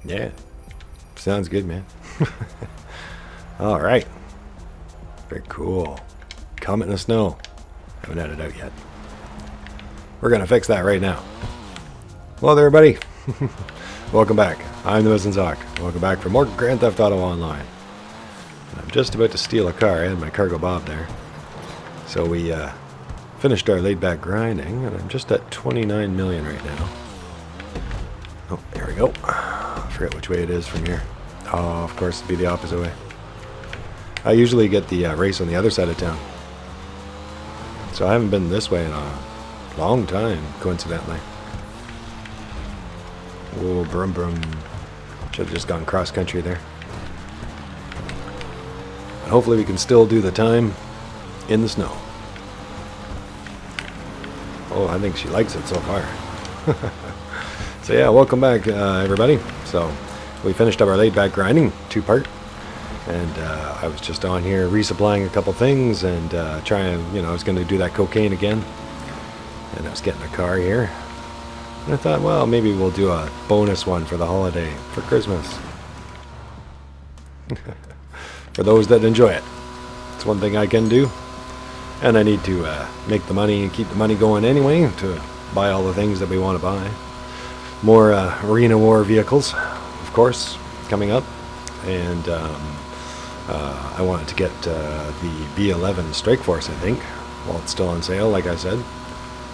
Yeah. Sounds good, man. All right. Very cool. Comet in the snow. Haven't had it out yet. We're going to fix that right now. Hello there, everybody. Welcome back. I'm the Wizenzock. Welcome back for more Grand Theft Auto Online. And I'm just about to steal a car. I had my Cargobob there. So we finished our laid-back grinding, and I'm just at 29 million right now. Oh, there we go. I forget which way it is from here. Oh, of course, it'd be the opposite way. I usually get the race on the other side of town. So I haven't been this way in a long time, coincidentally. Whoa, brum brum. Should have just gone cross-country there. But hopefully we can still do the time in the snow. Oh, I think she likes it so far. So yeah, welcome back, everybody. So we finished up our laid-back grinding, 2-part. And I was just on here resupplying a couple things and trying, I was going to do that cocaine again. And I was getting a car here. And I thought, well, maybe we'll do a bonus one for the holiday, for Christmas. For those that enjoy it. It's one thing I can do. And I need to make the money and keep the money going anyway to buy all the things that we want to buy. More Arena War vehicles, of course, coming up. And I wanted to get the B11 Strike Force, I think, while it's still on sale, like I said.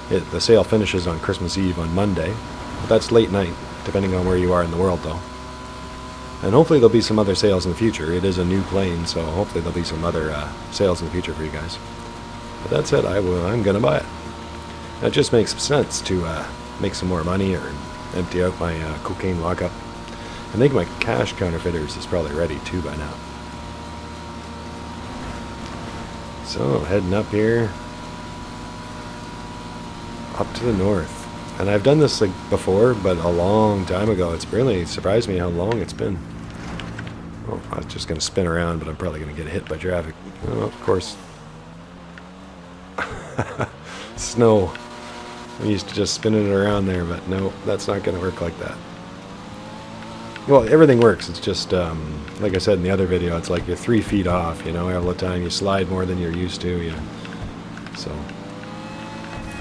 The sale finishes on Christmas Eve on Monday. But that's late night, depending on where you are in the world, though. And hopefully there'll be some other sales in the future. It is a new plane, so hopefully there'll be some other sales in the future for you guys. But that said, I'm going to buy it. And it just makes sense to make some more money or empty out my cocaine lockup. I think my cash counterfeiters is probably ready too by now. So, heading up here. Up to the north. And I've done this like before, but a long time ago. It's really surprised me how long it's been. Oh, I was just going to spin around, but I'm probably going to get hit by traffic. Oh, of course. Snow. I'm used to just spinning it around there, but no, that's not going to work like that. Well, everything works. It's just, like I said in the other video, it's like you're 3 feet off, all the time. You slide more than you're used to, So,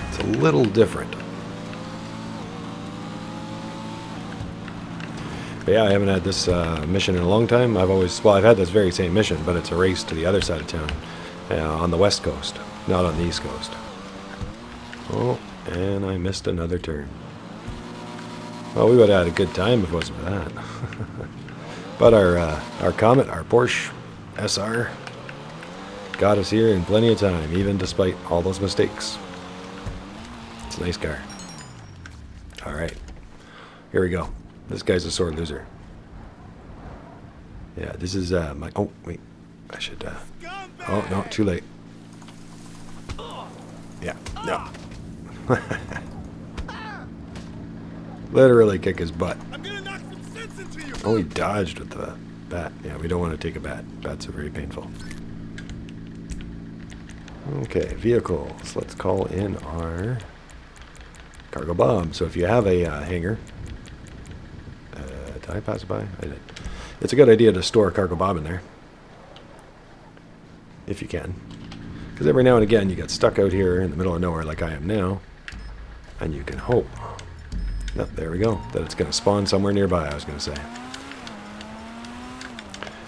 it's a little different. But yeah, I haven't had this mission in a long time. I've had this very same mission, but it's a race to the other side of town, on the west coast, not on the east coast. Oh, and I missed another turn. Well, we would have had a good time if it wasn't for that. But our Comet, our Porsche SR, got us here in plenty of time, even despite all those mistakes. It's a nice car. Alright. Here we go. This guy's a sore loser. Yeah, this is my... Oh, wait. I should... Oh, no, too late. Yeah, no. Literally kick his butt. I'm gonna knock some sense into you. Oh, he dodged with the bat. Yeah, we don't want to take a bat. Bats are very painful. Okay, vehicles. Let's call in our Cargobob. So if you have a hangar... did I pass it by? I did. It's a good idea to store a Cargobob in there. If you can. Because every now and again you get stuck out here in the middle of nowhere like I am now. And you can hope... Yep, there we go. That it's going to spawn somewhere nearby, I was going to say.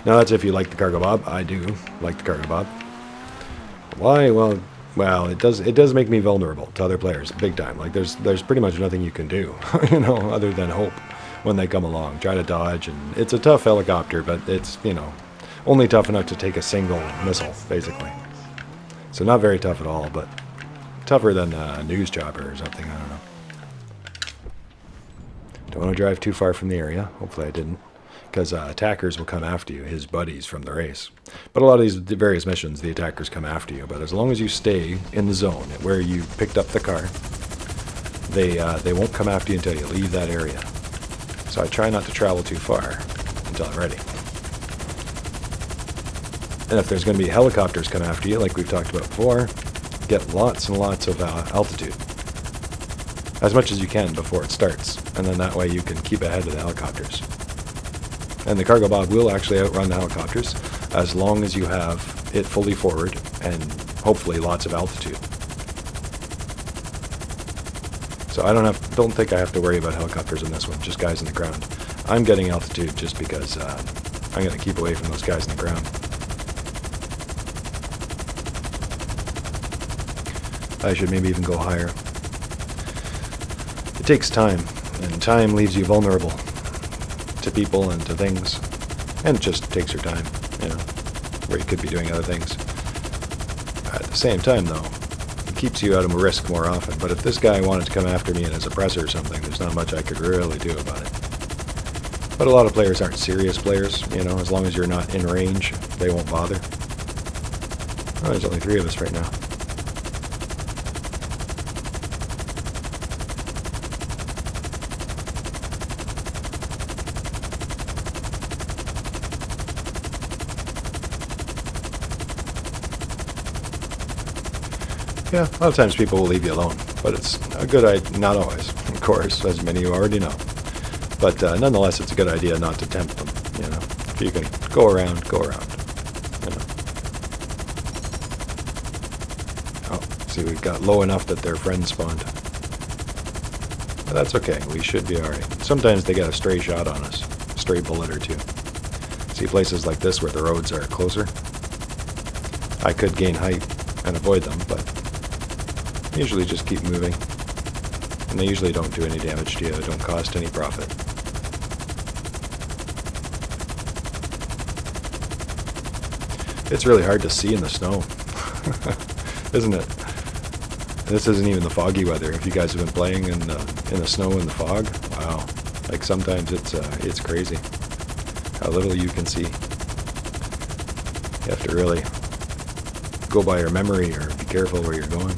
Now that's if you like the Cargobob. I do like the Cargobob. Why? Well, it does make me vulnerable to other players, big time. Like there's pretty much nothing you can do, other than hope when they come along. Try to dodge, and it's a tough helicopter, but it's only tough enough to take a single missile, basically. So not very tough at all, but tougher than a news chopper or something. I don't know. Don't want to drive too far from the area. Hopefully I didn't. Because attackers will come after you, his buddies from the race. But a lot of these various missions, the attackers come after you. But as long as you stay in the zone where you picked up the car, they won't come after you until you leave that area. So I try not to travel too far until I'm ready. And if there's going to be helicopters come after you, like we've talked about before, get lots and lots of altitude. As much as you can before it starts. And then that way you can keep ahead of the helicopters. And the Cargobob will actually outrun the helicopters as long as you have it fully forward and hopefully lots of altitude. So I don't think I have to worry about helicopters in this one, just guys in the ground. I'm getting altitude just because I'm going to keep away from those guys in the ground. I should maybe even go higher. It takes time, and time leaves you vulnerable to people and to things, and it just takes your time, you know, where you could be doing other things. At the same time, though, it keeps you out of risk more often. But if this guy wanted to come after me in his oppressor or something, there's not much I could really do about it. But a lot of players aren't serious players, you know, as long as you're not in range, they won't bother. Oh, there's only 3 of us right now. Yeah, a lot of times people will leave you alone, but it's a good idea, not always, of course, as many of you already know. But nonetheless, it's a good idea not to tempt them, you know. If you can go around, you know. Oh, see, we got low enough that their friend spawned. But that's okay, we should be alright. Sometimes they get a stray shot on us, stray bullet or two. See, places like this where the roads are closer, I could gain height and avoid them, but usually just keep moving. And they usually don't do any damage to you, they don't cost any profit. It's really hard to see in the snow, isn't it? This isn't even the foggy weather. If you guys have been playing in the snow and the fog, wow. Like sometimes it's crazy how little you can see. You have to really go by your memory or be careful where you're going.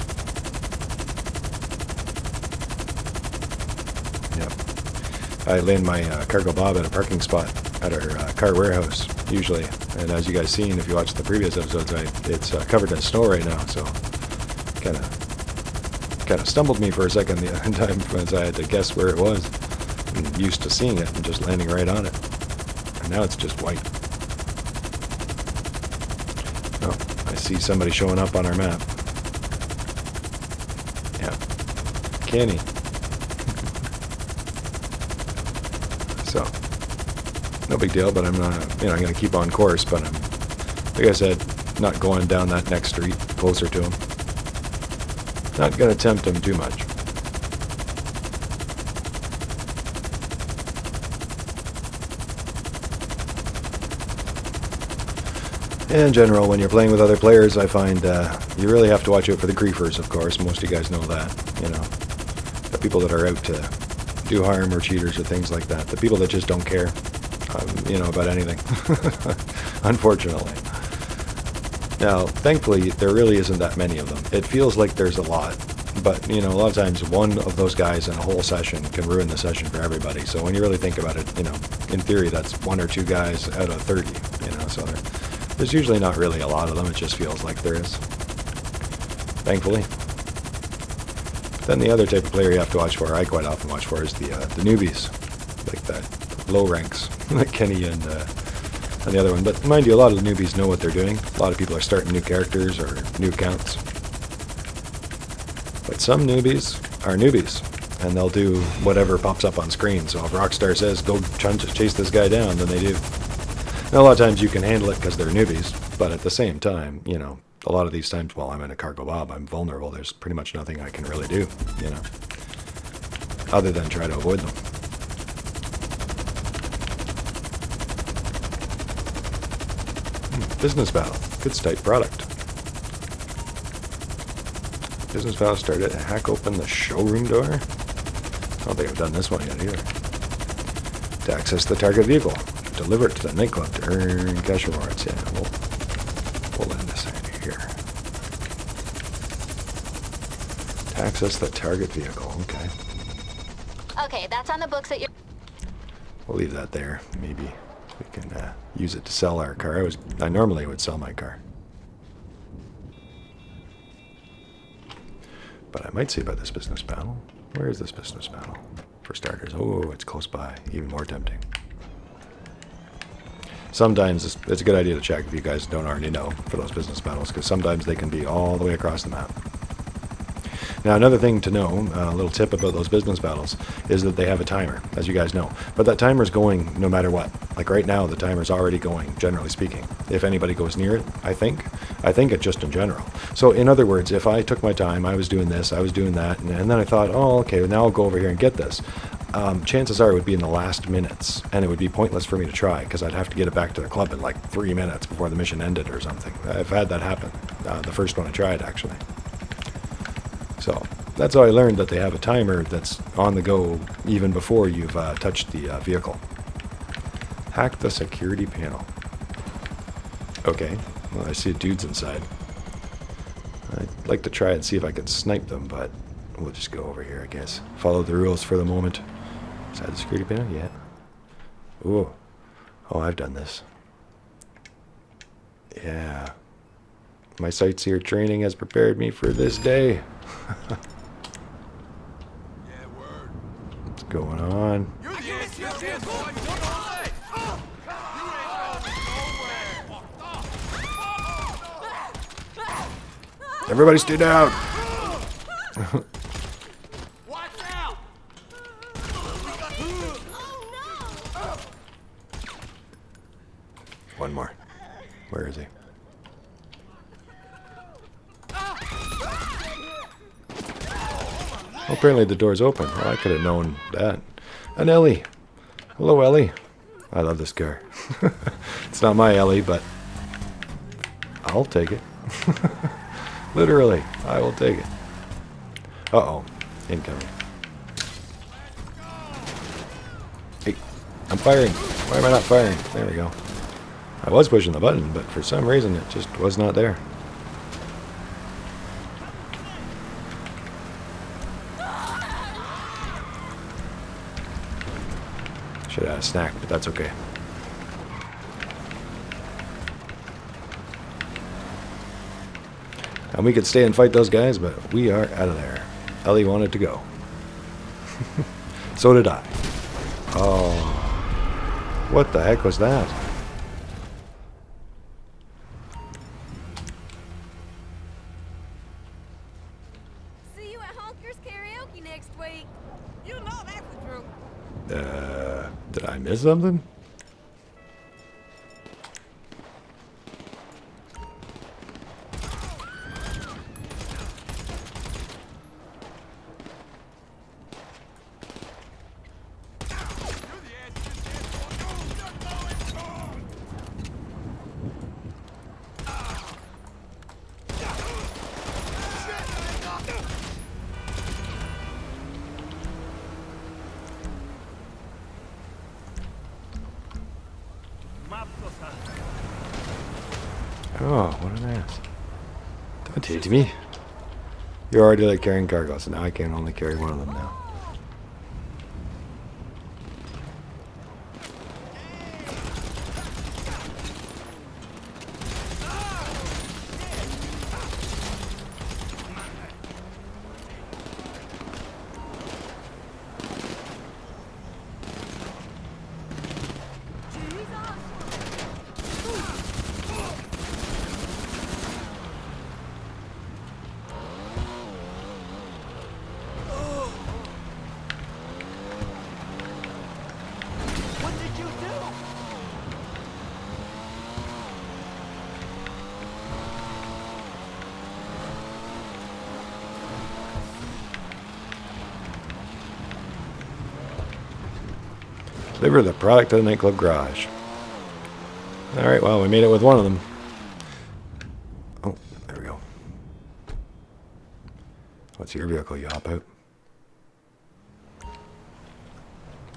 I land my Cargobob at a parking spot at our car warehouse, usually. And as you guys seen, if you watched the previous episodes, it's covered in snow right now, so kind of stumbled me for a second the other time because I had to guess where it was. I'm used to seeing it and just landing right on it. And now it's just white. Oh, I see somebody showing up on our map. Yeah, Kenny. So, no big deal, but I'm not, you know, I'm going to keep on course, but I'm, like I said, not going down that next street closer to him. Not going to tempt him too much. In general, when you're playing with other players, I find you really have to watch out for the griefers, of course. Most of you guys know that, you know. The people that are out to do harm or cheaters or things like that. The people that just don't care, you know, about anything. Unfortunately. Now, thankfully, there really isn't that many of them. It feels like there's a lot, but, you know, a lot of times one of those guys in a whole session can ruin the session for everybody. So when you really think about it, you know, in theory, that's 1 or 2 guys out of 30, you know, so there's usually not really a lot of them. It just feels like there is, thankfully. Then the other type of player you have to watch for, I quite often watch for, is the newbies, like that low ranks, like Kenny and the other one. But mind you, a lot of the newbies know what they're doing. A lot of people are starting new characters or new accounts. But some newbies are newbies, and they'll do whatever pops up on screen. So if Rockstar says, go try to chase this guy down, then they do. Now, a lot of times you can handle it because they're newbies, but at the same time, you know, a lot of these times while I'm in a Cargobob, I'm vulnerable. There's pretty much nothing I can really do, you know, other than try to avoid them. Business battle. Good state product. Business battle started to hack open the showroom door. I don't think I've done this one yet either. To access the target vehicle. Deliver it to the nightclub to earn cash rewards. Yeah, we'll end this here. To access the target vehicle. Okay. Okay, that's on the books at your... We'll leave that there. Maybe we can use it to sell our car. I normally would sell my car. But I might see about this business battle. Where is this business battle? For starters. Oh, it's close by. Even more tempting. sometimes it's a good idea to check if you guys don't already know for those business battles, because sometimes they can be all the way across the map. Now, another thing to know, a little tip about those business battles, is that they have a timer, as you guys know. But that timer's going no matter what. Like right now, the timer's already going, generally speaking. If anybody goes near it, I think it just in general. So in other words, if I took my time, I was doing this, I was doing that, and then I thought, oh, okay, well, now I'll go over here and get this. Chances are it would be in the last minutes, and it would be pointless for me to try, because I'd have to get it back to the club in like 3 minutes before the mission ended or something. I've had that happen. The first one I tried, actually. So that's how I learned that they have a timer that's on the go even before you've touched the vehicle. Hack the security panel. Okay, well, I see dudes inside. I'd like to try and see if I can snipe them, but we'll just go over here, I guess. Follow the rules for the moment. Inside the security panel? Yeah. Ooh. Oh, I've done this. Yeah. My sightseer training has prepared me for this day. What's going on? Everybody stay down. One more. Where is he? Well, apparently the door's open. Well, I could have known that. And Ellie. Hello, Ellie. I love this car. It's not my Ellie, but I'll take it. Literally, I will take it. Uh-oh. Incoming. Hey, I'm firing. Why am I not firing? There we go. I was pushing the button, but for some reason it just was not there. Should have had a snack, but that's okay. And we could stay and fight those guys, but we are out of there. Ellie wanted to go. So did I. Oh. What the heck was that? See you at Honker's Karaoke next week. You know that's the truth. Did I miss something? Oh, what an ass. Don't tease me. You're already like carrying cargo, so now I can only carry one of them now. Deliver the product to the nightclub garage. Alright, well, we made it with one of them. Oh, there we go. What's your vehicle? You hop out.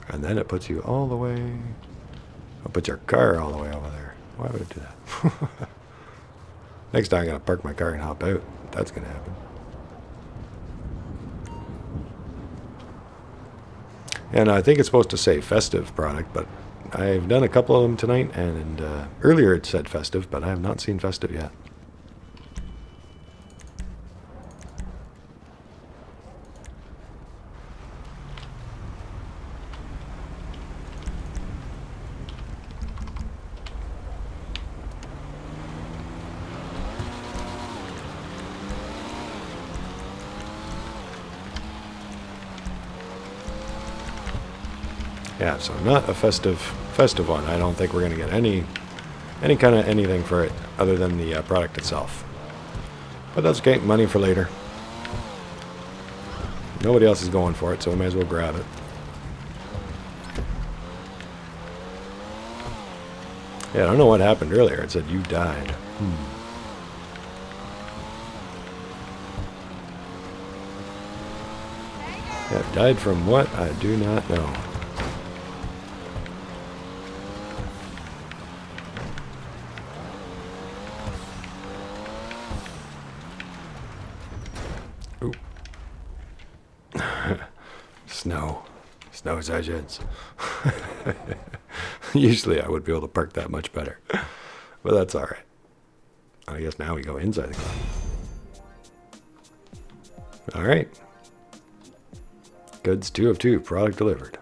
And then it puts you all the way... I'll put your car all the way over there. Why would it do that? Next time I'm going to park my car and hop out. That's going to happen. And I think it's supposed to say festive product, but I've done a couple of them tonight, and earlier it said festive, but I have not seen festive yet. Yeah, so not a festive one. I don't think we're gonna get any kind of anything for it other than the product itself. But that's okay. Money for later. Nobody else is going for it, so we might as well grab it. Yeah, I don't know what happened earlier. It said you died. Yeah, died from what? I do not know. Ooh. Snow agents. Usually I would be able to park that much better. But that's alright. I guess now we go inside the car. Alright. Goods 2 of 2. Product delivered.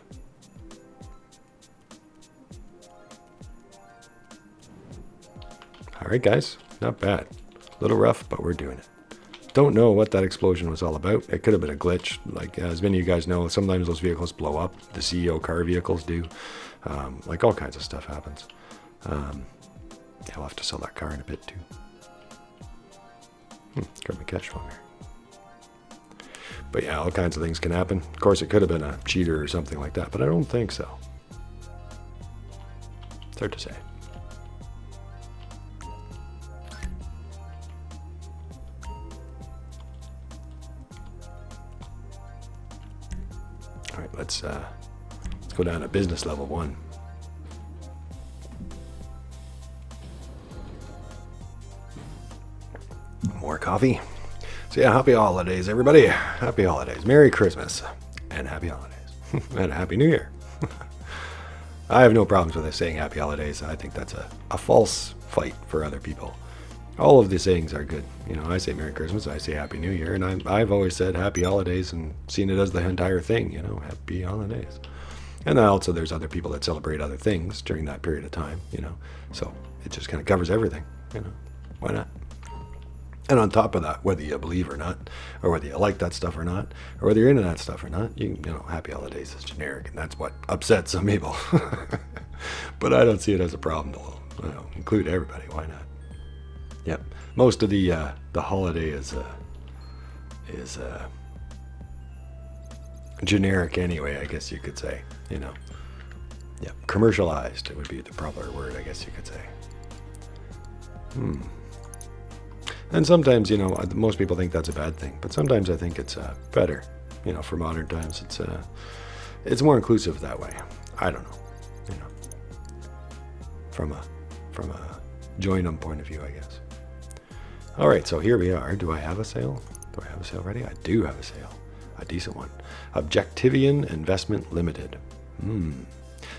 Alright guys. Not bad. A little rough, but we're doing it. Don't know what that explosion was all about. It could have been a glitch. Like, as many of you guys know, sometimes those vehicles blow up. The CEO car vehicles do. Like, all kinds of stuff happens. Yeah, I'll have to sell that car in a bit, too. Grab my cash from here. But yeah, all kinds of things can happen. Of course, it could have been a cheater or something like that, but I don't think so. It's hard to say. All right, let's go down to business level 1. More coffee. So yeah, happy holidays, everybody. Happy holidays. Merry Christmas. And happy holidays. And a happy New Year. I have no problems with us saying happy holidays. I think that's a false fight for other people. All of the sayings are good. You know, I say Merry Christmas, I say Happy New Year, and I've always said Happy Holidays and seen it as the entire thing, you know, Happy Holidays. And then also there's other people that celebrate other things during that period of time, you know. So it just kind of covers everything, you know. Why not? And on top of that, whether you believe or not, or whether you like that stuff or not, or whether you're into that stuff or not, you know, Happy Holidays is generic, and that's what upsets some people. But I don't see it as a problem to, you know, include everybody. Why not? Yep. Most of the holiday is generic anyway, I guess you could say. You know. Yep. Commercialized, it would be the proper word, I guess you could say. And sometimes, you know, most people think that's a bad thing, but sometimes I think it's better. You know, for modern times, it's more inclusive that way. I don't know. You know, from a join-em point of view, I guess. All right, so here we are. Do I have a sale? Do I have a sale ready? I do have a sale. A decent one. Objectivian Investment Limited.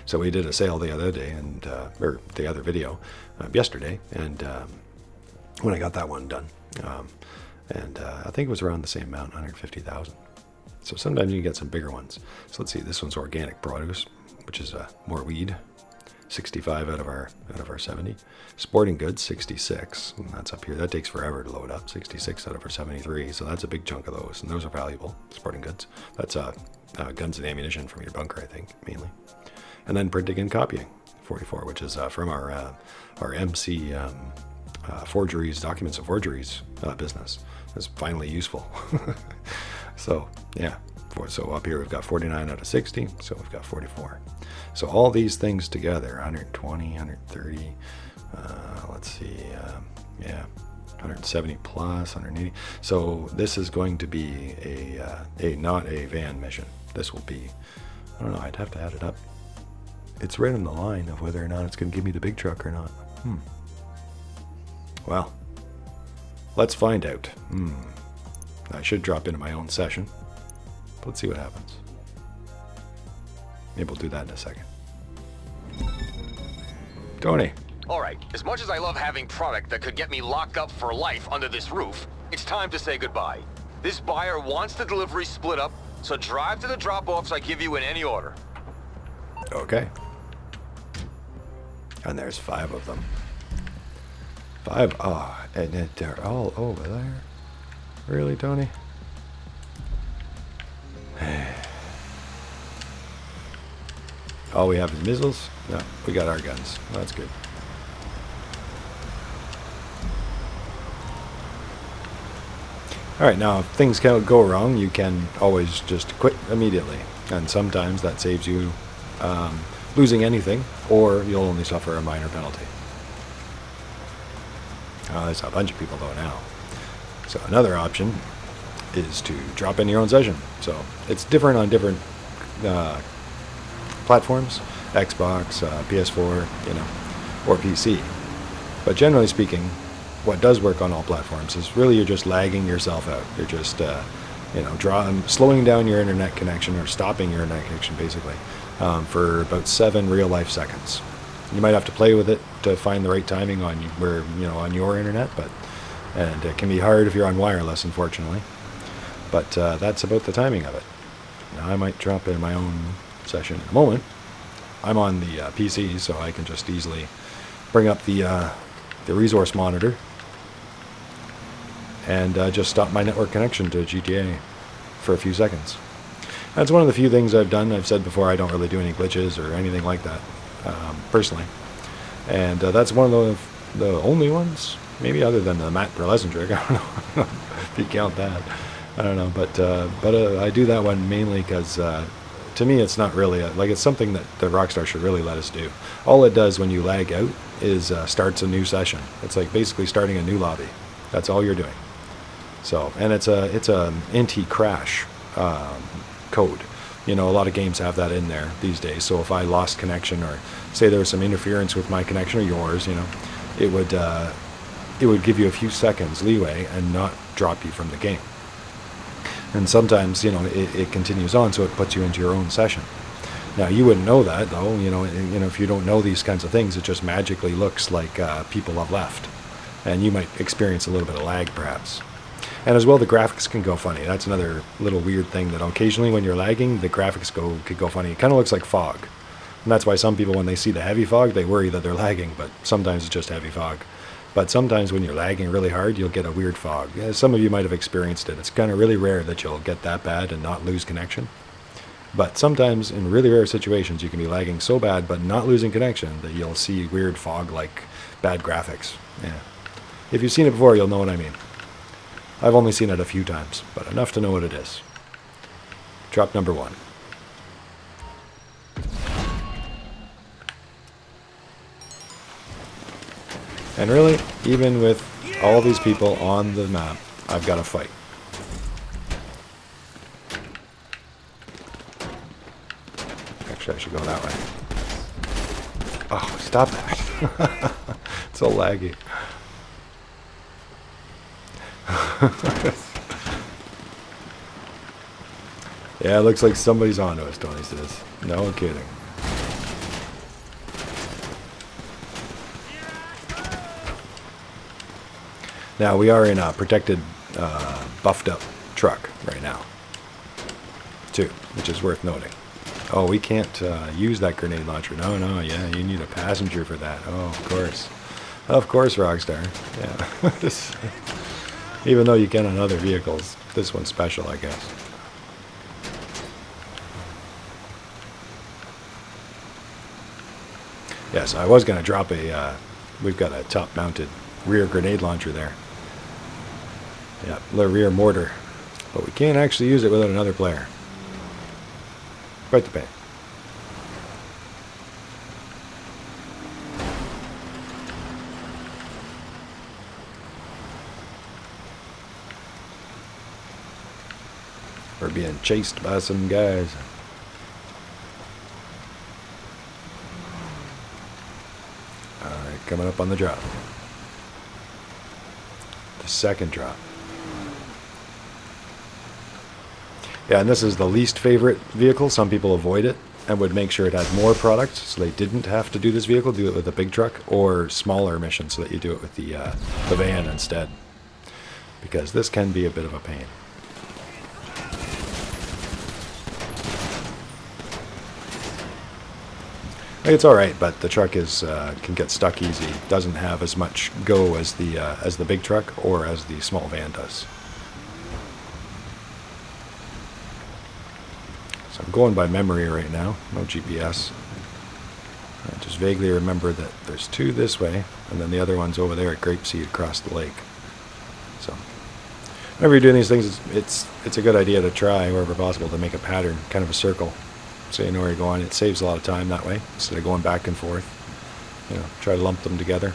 So we did a sale the other day, and or the other video, yesterday, and when I got that one done. And I think it was around the same amount, 150,000. So sometimes you can get some bigger ones. So let's see, this one's organic produce, which is more weed. 65 out of our 70. Sporting goods, 66, and that's up here. That takes forever to load up. 66 out of our 73, so that's a big chunk of those, and those are valuable. Sporting goods. That's guns and ammunition from your bunker, I think, mainly. And then printing and copying, 44, which is from our MC forgeries, documents of forgeries business. That's finally useful. So yeah, so up here we've got 49 out of 60, so we've got 44. So all these things together, 120, 130, let's see, yeah, 170 plus, 180. So this is going to be a not a van mission. This will be, I don't know, I'd have to add it up. It's right on the line of whether or not it's going to give me the big truck or not. Well, let's find out. I should drop into my own session. But let's see what happens. Maybe we'll do that in a second. Tony. All right, as much as I love having product that could get me locked up for life under this roof, it's time to say goodbye. This buyer wants the delivery split up, so drive to the drop-offs I give you in any order. Okay. And there's 5 of them. 5? Oh, and they're all over there. Really, Tony? All we have is missiles? No, we got our guns. That's good. Alright, now if things can go wrong, you can always just quit immediately. And sometimes that saves you losing anything, or you'll only suffer a minor penalty. There's a bunch of people though now. So another option is to drop in your own session. So it's different on different platforms, Xbox, PS4, or PC. But generally speaking, what does work on all platforms is really you're just lagging yourself out. You're just, slowing down your internet connection or stopping your internet connection basically for about 7 real-life seconds. You might have to play with it to find the right timing on on your internet, and it can be hard if you're on wireless, unfortunately. But that's about the timing of it. Now I might drop in my own session in a moment. I'm on the PC, so I can just easily bring up the resource monitor and just stop my network connection to GTA for a few seconds. That's one of the few things I've done. I've said before I don't really do any glitches or anything like that, personally. And that's one of the only ones, maybe other than the Matt Burleson trick. I don't know if you count that. I don't know, but I do that one mainly because to me it's not really it's something that the Rockstar should really let us do. All it does when you lag out is starts a new session. It's like basically starting a new lobby. That's all you're doing. So, and it's a anti-crash code. A lot of games have that in there these days. So if I lost connection, or say there was some interference with my connection or yours, it would give you a few seconds leeway and not drop you from the game. And sometimes, it continues on, so it puts you into your own session. Now, you wouldn't know that, though. If you don't know these kinds of things, it just magically looks like people have left. And you might experience a little bit of lag, perhaps. And as well, the graphics can go funny. That's another little weird thing, that occasionally when you're lagging, the graphics could go funny. It kind of looks like fog. And that's why some people, when they see the heavy fog, they worry that they're lagging, but sometimes it's just heavy fog. But sometimes when you're lagging really hard, you'll get a weird fog. Some of you might have experienced it. It's kind of really rare that you'll get that bad and not lose connection. But sometimes, in really rare situations, you can be lagging so bad but not losing connection that you'll see weird fog-like bad graphics. Yeah. If you've seen it before, you'll know what I mean. I've only seen it a few times, but enough to know what it is. Drop number 1. And really, even with all these people on the map, I've got to fight. Actually, I should go that way. Oh, stop that. It's so laggy. Yeah, it looks like somebody's onto us, Tony says. No kidding. Now, we are in a protected, buffed up truck right now, too, which is worth noting. Oh, we can't use that grenade launcher. No, yeah, you need a passenger for that. Oh, of course. Of course, Rockstar. Yeah. Even though you can on other vehicles, this one's special, I guess. Yes, I was going to drop we've got a top-mounted rear grenade launcher there. Yeah, the rear mortar. But we can't actually use it without another player. Quite the pain. We're being chased by some guys. Alright, coming up on the drop. The second drop. Yeah, and this is the least favorite vehicle. Some people avoid it and would make sure it had more product, so they didn't have to do this vehicle, do it with a big truck, or smaller missions so that you do it with the van instead. Because this can be a bit of a pain. It's all right, but the truck can get stuck easy. Doesn't have as much go as the big truck or as the small van does. So I'm going by memory right now. No GPS. I just vaguely remember that there's 2 this way, and then the other one's over there at Grapeseed across the lake. So, whenever you're doing these things, it's a good idea to try, wherever possible, to make a pattern, kind of a circle, so you know where you're going. It saves a lot of time that way, instead of going back and forth. You know, try to lump them together.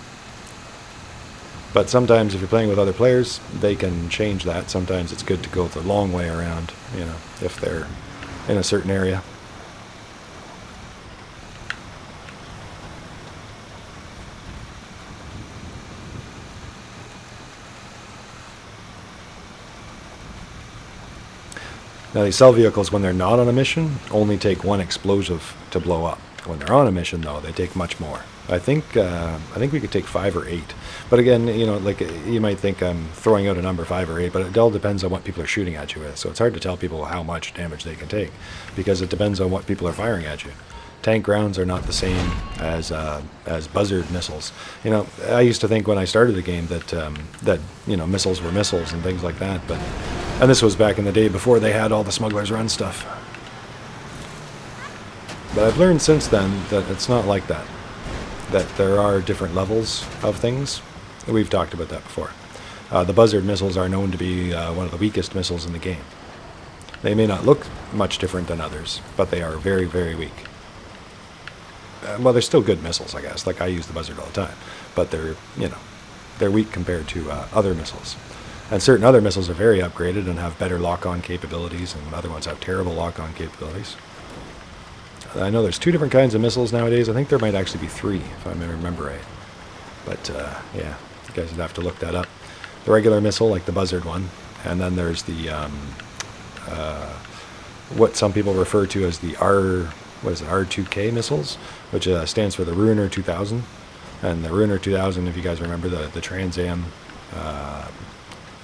But sometimes if you're playing with other players, they can change that. Sometimes it's good to go the long way around, you know, if they're in a certain area. Now these cell vehicles, when they're not on a mission, only take 1 explosive to blow up. When they're on a mission, though, they take much more. I think we could take 5 or 8. But again, you know, like you might think I'm throwing out a number 5 or 8, but it all depends on what people are shooting at you with. So it's hard to tell people how much damage they can take, because it depends on what people are firing at you. Tank rounds are not the same as buzzard missiles. You know, I used to think when I started the game that you know, missiles were missiles and things like that, and this was back in the day before they had all the Smuggler's Run stuff. But I've learned since then that it's not like that. That there are different levels of things. We've talked about that before. The buzzard missiles are known to be one of the weakest missiles in the game. They may not look much different than others, but they are very, very weak. Well, they're still good missiles, I guess. Like, I use the buzzard all the time, but they're, you know, they're weak compared to other missiles. And certain other missiles are very upgraded and have better lock-on capabilities, and other ones have terrible lock-on capabilities. I know there's 2 different kinds of missiles nowadays. I think there might actually be 3, if I remember right. But, yeah, you guys would have to look that up. The regular missile, like the buzzard one, and then there's the, what some people refer to as the R2K missiles, which stands for the Ruiner 2000. And the Ruiner 2000, if you guys remember, the Trans Am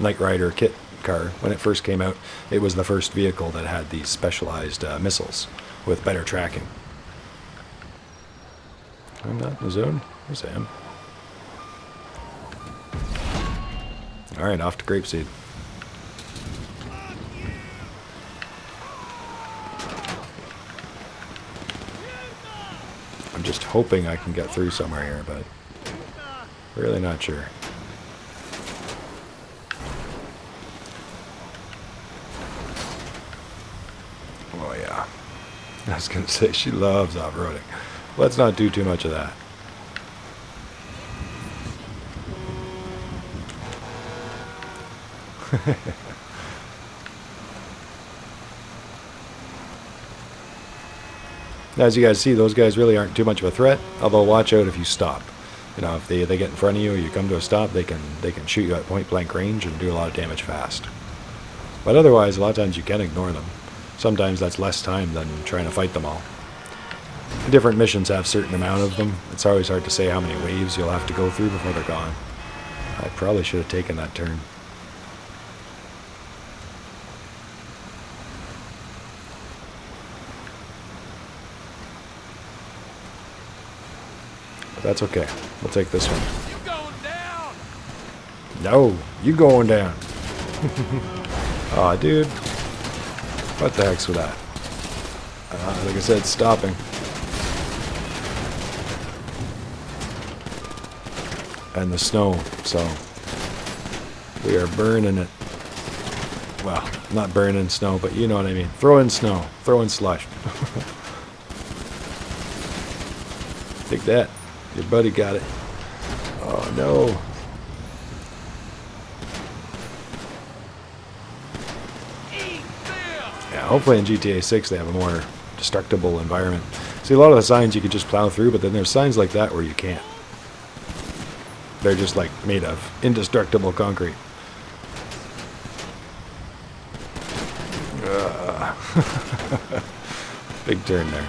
Knight Rider kit car, when it first came out, it was the first vehicle that had these specialized missiles with better tracking. I'm not in the zone. Yes, I am. Alright, off to Grapeseed. I'm just hoping I can get through somewhere here, but really not sure. Oh yeah. I was going to say, she loves off-roading. Let's not do too much of that. As you guys see, those guys really aren't too much of a threat, although watch out if you stop. You know, if they get in front of you or you come to a stop, they can shoot you at point-blank range and do a lot of damage fast. But otherwise, a lot of times you can ignore them. Sometimes that's less time than trying to fight them all. Different missions have a certain amount of them. It's always hard to say how many waves you'll have to go through before they're gone. I probably should have taken that turn. But that's okay. We'll take this one. You going down? No, you going down. Aw, dude. What the heck's with that? Like I said, stopping. And the snow, so we are burning it. Well, not burning snow, but you know what I mean. Throwing snow, throwing slush. Take that. Your buddy got it. Oh no. Yeah, hopefully in GTA 6 they have a more destructible environment. See, a lot of the signs you could just plow through, but then there's signs like that where you can't. They're just like made of indestructible concrete. Big turn there.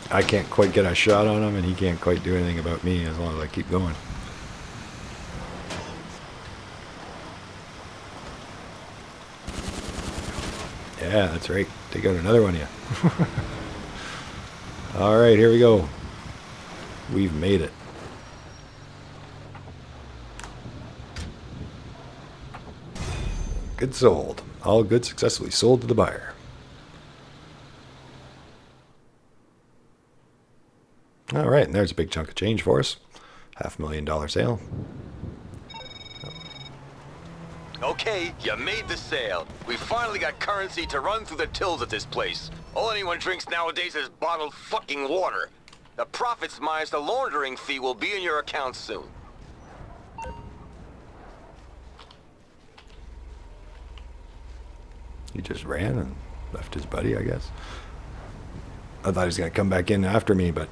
I can't quite get a shot on him, and he can't quite do anything about me as long as I keep going. Yeah, that's right. Take out another one of you. Alright, here we go. We've made it. Good sold. All goods successfully sold to the buyer. All right, and there's a big chunk of change for us. $500,000 sale. Okay, you made the sale. We finally got currency to run through the tills at this place. All anyone drinks nowadays is bottled fucking water. The profits minus the laundering fee will be in your account soon. He just ran and left his buddy, I guess. I thought he was going to come back in after me, but...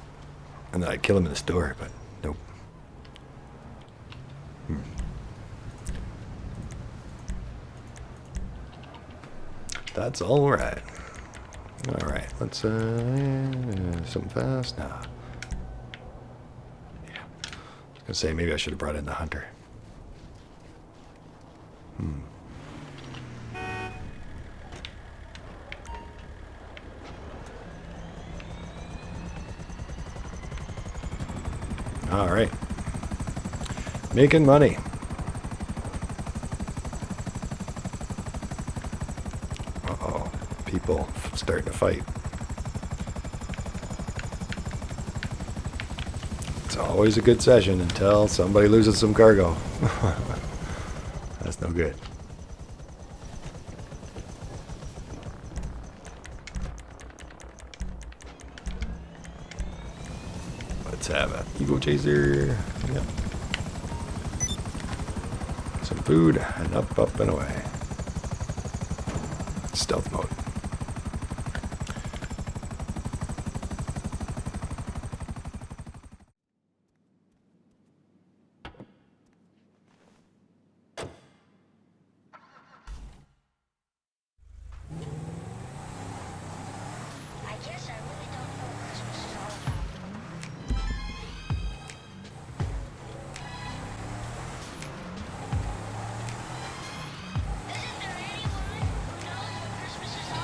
And then I'd kill him in the store, but nope. That's all right. All right, let's something fast. Nah. Yeah. I was gonna say maybe I should have brought in the hunter. All right. Making money. Uh-oh. People starting to fight. It's always a good session until somebody loses some cargo. That's no good. Let's have a Evo Chaser. Yep. Some food and up and away. Stealth mode. I guess I really don't know what Christmas is all about. Isn't there anyone who knows what Christmas is all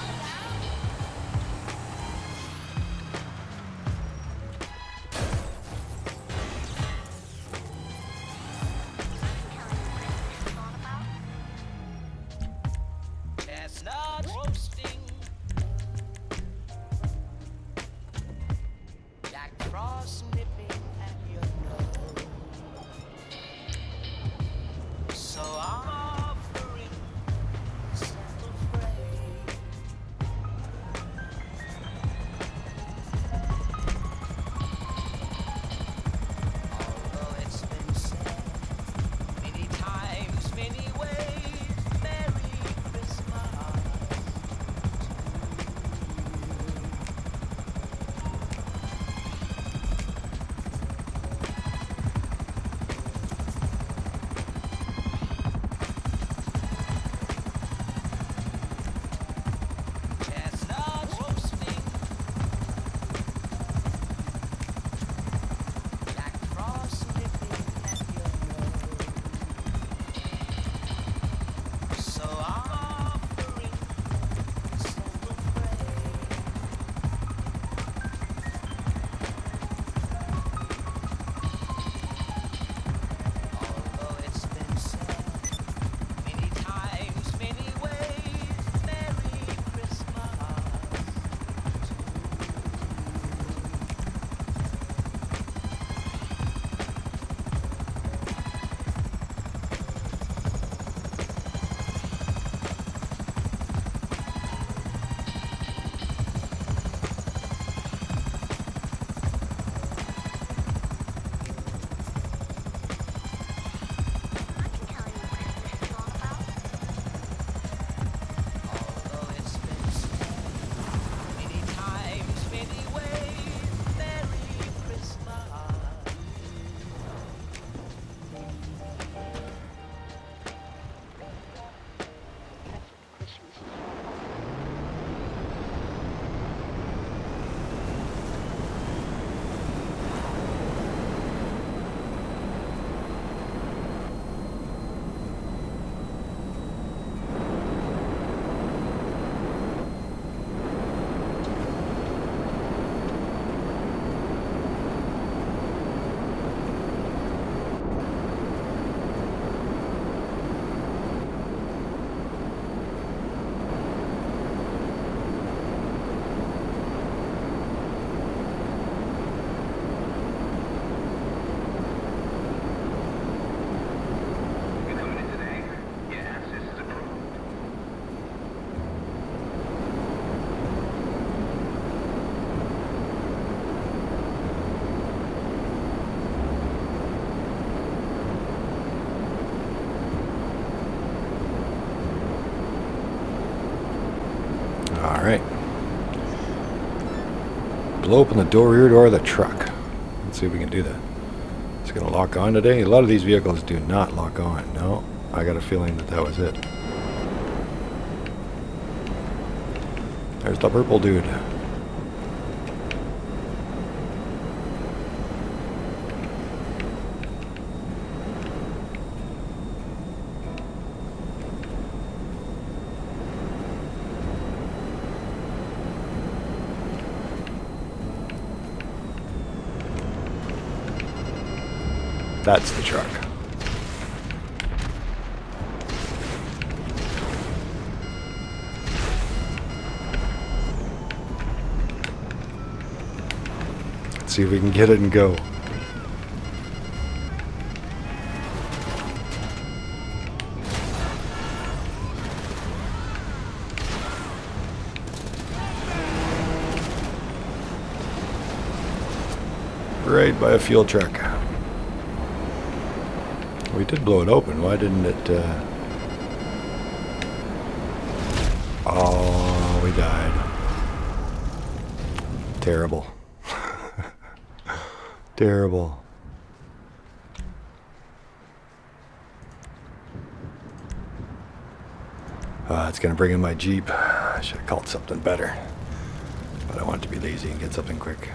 Alright. Blow open the rear door of the truck. Let's see if we can do that. It's going to lock on today. A lot of these vehicles do not lock on. No, I got a feeling that was it. There's the purple dude. That's the truck. Let's see if we can get it and go. Right by a fuel truck. We did blow it open. Why didn't it, Oh, we died. Terrible. Terrible. It's going to bring in my Jeep. I should have called something better. But I want to be lazy and get something quick.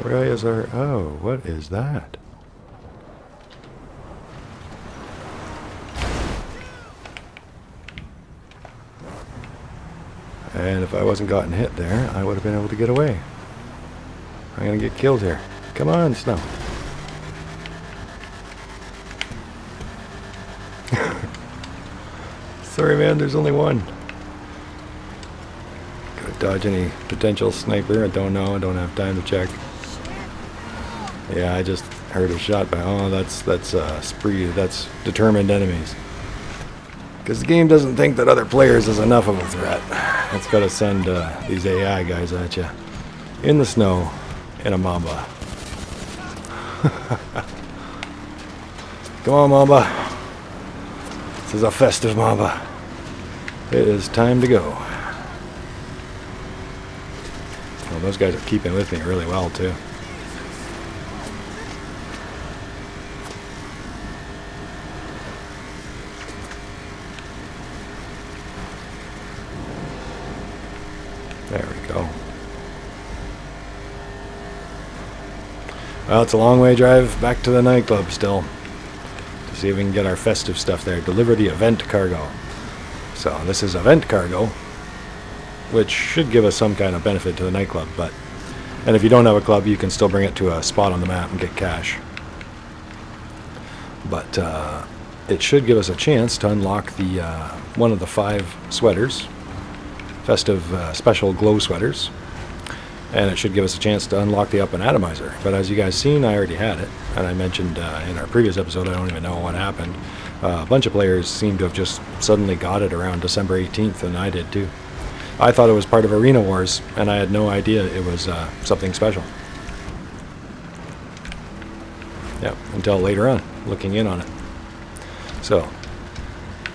Where is our... Oh, what is that? And if I wasn't gotten hit there, I would have been able to get away. I'm going to get killed here. Come on, Snow. Sorry, man, there's only one. Gotta dodge any potential sniper. I don't know. I don't have time to check. Yeah, I just heard a shot by... Oh, that's spree. That's determined enemies. Because the game doesn't think that other players is enough of a threat. It's got to send these AI guys at you. In the snow. In a mamba. Come on, mamba. This is a festive mamba. It is time to go. Well, those guys are keeping with me really well, too. There we go. Well, it's a long way drive back to the nightclub still. To see if we can get our festive stuff there. Deliver the event cargo. So this is event cargo, which should give us some kind of benefit to the nightclub. And if you don't have a club, you can still bring it to a spot on the map and get cash. But it should give us a chance to unlock the one of the 5 sweaters. Festive special glow sweaters, and it should give us a chance to unlock the up and atomizer. But as you guys seen, I already had it, and I mentioned in our previous episode, I don't even know what happened. A bunch of players seem to have just suddenly got it around December 18th, and I did too. I thought it was part of Arena Wars, and I had no idea it was something special. Yeah, until later on, looking in on it. So,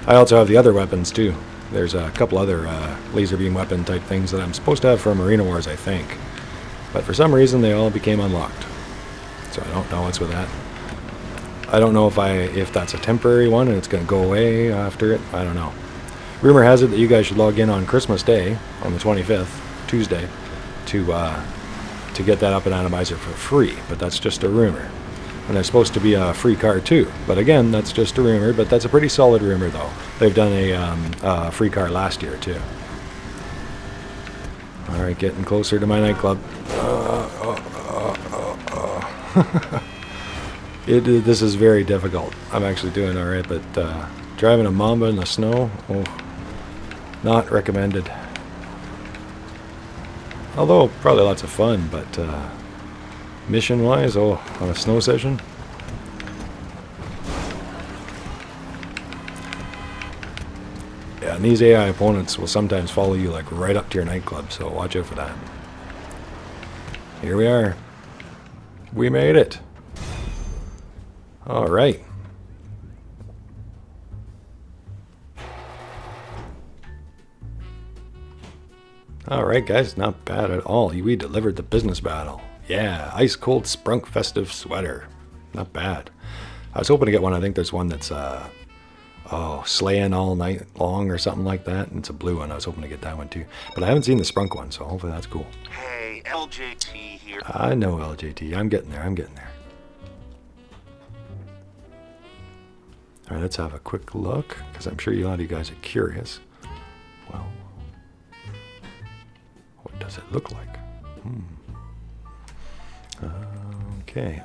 I also have the other weapons too. There's a couple other laser beam weapon type things that I'm supposed to have from Arena Wars, I think. But for some reason, they all became unlocked. So I don't know what's with that. I don't know if that's a temporary one and it's going to go away after it. I don't know. Rumor has it that you guys should log in on Christmas Day, on the 25th, Tuesday, to get that up and atomizer for free. But that's just a rumor. And there's supposed to be a free car too. But again, that's just a rumor, but that's a pretty solid rumor though. They've done a free car last year too. Alright, getting closer to my nightclub. This is very difficult. I'm actually doing alright, but driving a mamba in the snow, not recommended. Although, probably lots of fun, but mission-wise, on a snow session? Yeah, and these AI opponents will sometimes follow you like right up to your nightclub, so watch out for that. here we are. We made it. All right. All right, guys, not bad at all. We delivered the business battle. Yeah, ice cold Sprunk festive sweater. Not bad. I was hoping to get one. I think there's one that's slaying all night long or something like that, and it's a blue one. I was hoping to get that one too, but I haven't seen the Sprunk one, so hopefully that's cool. Hey, LJT here. I know LJT. I'm getting there. I'm getting there. All right, let's have a quick look, because I'm sure a lot of you guys are curious. Well, what does it look like? Okay,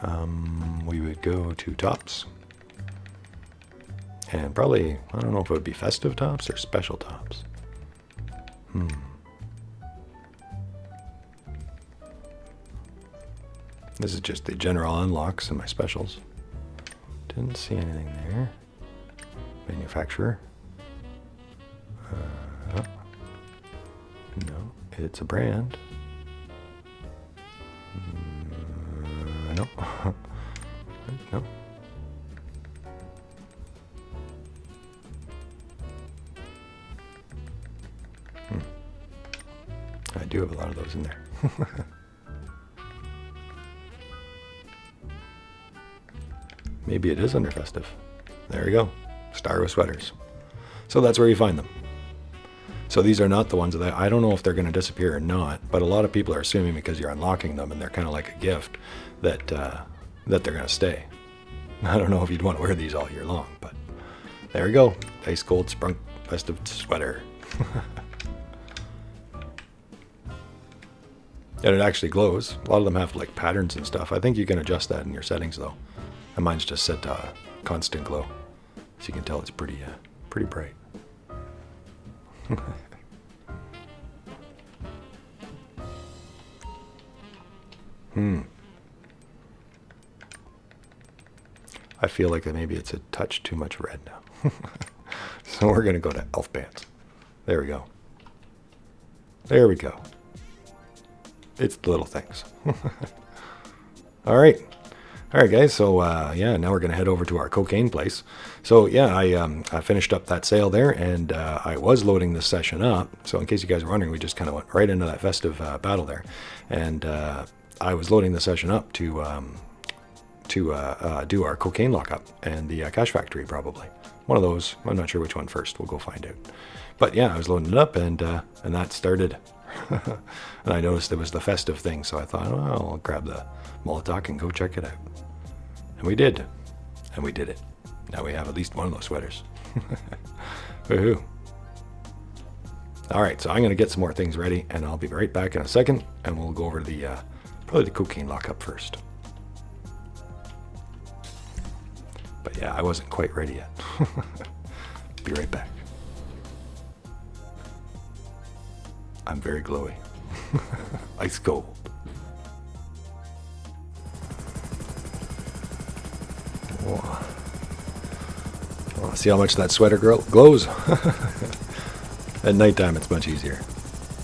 we would go to tops. And probably, I don't know if it would be festive tops or special tops. This is just the general unlocks and my specials. Didn't see anything there. Manufacturer. No, it's a brand. No. No. I do have a lot of those in there. Maybe it is under festive. There we go. Star with sweaters. So that's where you find them. So these are not the ones that I don't know if they're going to disappear or not, but a lot of people are assuming because you're unlocking them and they're kind of like a gift that that they're going to stay. I don't know if you'd want to wear these all year long, but there we go. Ice cold Sprunk festive sweater. And it actually glows. A lot of them have like patterns and stuff. I think you can adjust that in your settings though. And mine's just set to constant glow. So you can tell it's pretty bright. I feel like maybe it's a touch too much red now. So we're going to go to elf pants. There we go. There we go. It's the little things. All right. All right, guys. So, yeah, now we're going to head over to our cocaine place. So, yeah, I finished up that sale there, and I was loading this session up. So, in case you guys are wondering, we just kind of went right into that festive battle there. And I was loading the session up to do our cocaine lockup and the cash factory, probably. One of those. I'm not sure which one first. We'll go find out. But, yeah, I was loading it up, and that started. And I noticed it was the festive thing, so I thought, well, I'll grab the Molotov and go check it out. And we did. And we did it. Now we have at least one of those sweaters. Woohoo. All right, so I'm going to get some more things ready, and I'll be right back in a second, and we'll go over the probably the cocaine lockup first. But yeah, I wasn't quite ready yet. Be right back. I'm very glowy. Ice cold. Oh. Oh, see how much that sweater glows? At nighttime, it's much easier.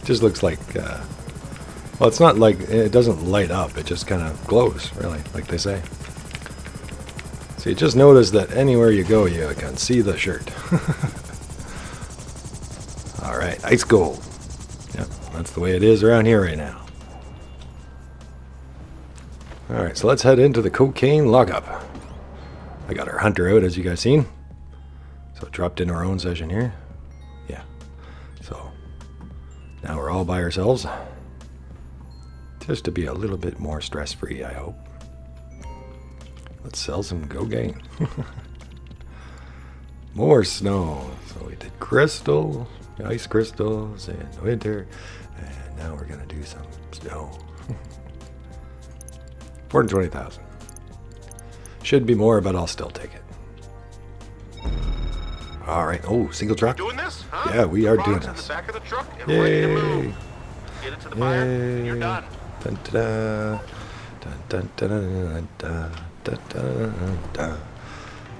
It just looks like, well, it's not like, it doesn't light up. It just kind of glows, really, like they say. So you just notice that anywhere you go, you can see the shirt. All right, ice cold. Yep, that's the way it is around here right now. All right, so let's head into the cocaine lockup. I got our hunter out, as you guys seen. So dropped in our own session here. Yeah. So now we're all by ourselves. Just to be a little bit more stress-free, I hope. Let's sell some cocaine. More snow. So we did crystals, ice crystals in winter. And now we're going to do some snow. 420,000. Should be more, but I'll still take it. All right. Oh, single truck. Doing this? Huh? Yeah, we are doing Box in this. the back of the truck and Yay. ready to move. Get it to the buyer, and you're done. Dun, da, dun, dun, dun, dun, dun, dun, dun.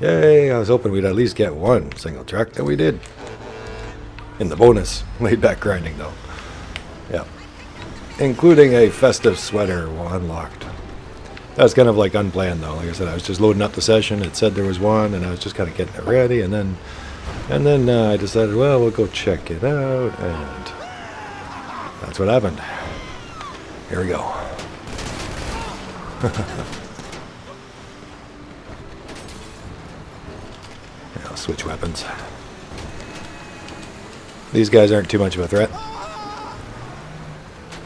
Yay! I was hoping we'd at least get one single truck, and we did. In the bonus, laid back grinding though. Yeah. including a festive sweater unlocked. That was kind of like unplanned though. Like I said, I was just loading up the session. It said there was one, and I was just kind of getting it ready, and then I decided, well, we'll go check it out, and that's what happened. Here we go. Yeah, I'll switch weapons. These guys aren't too much of a threat.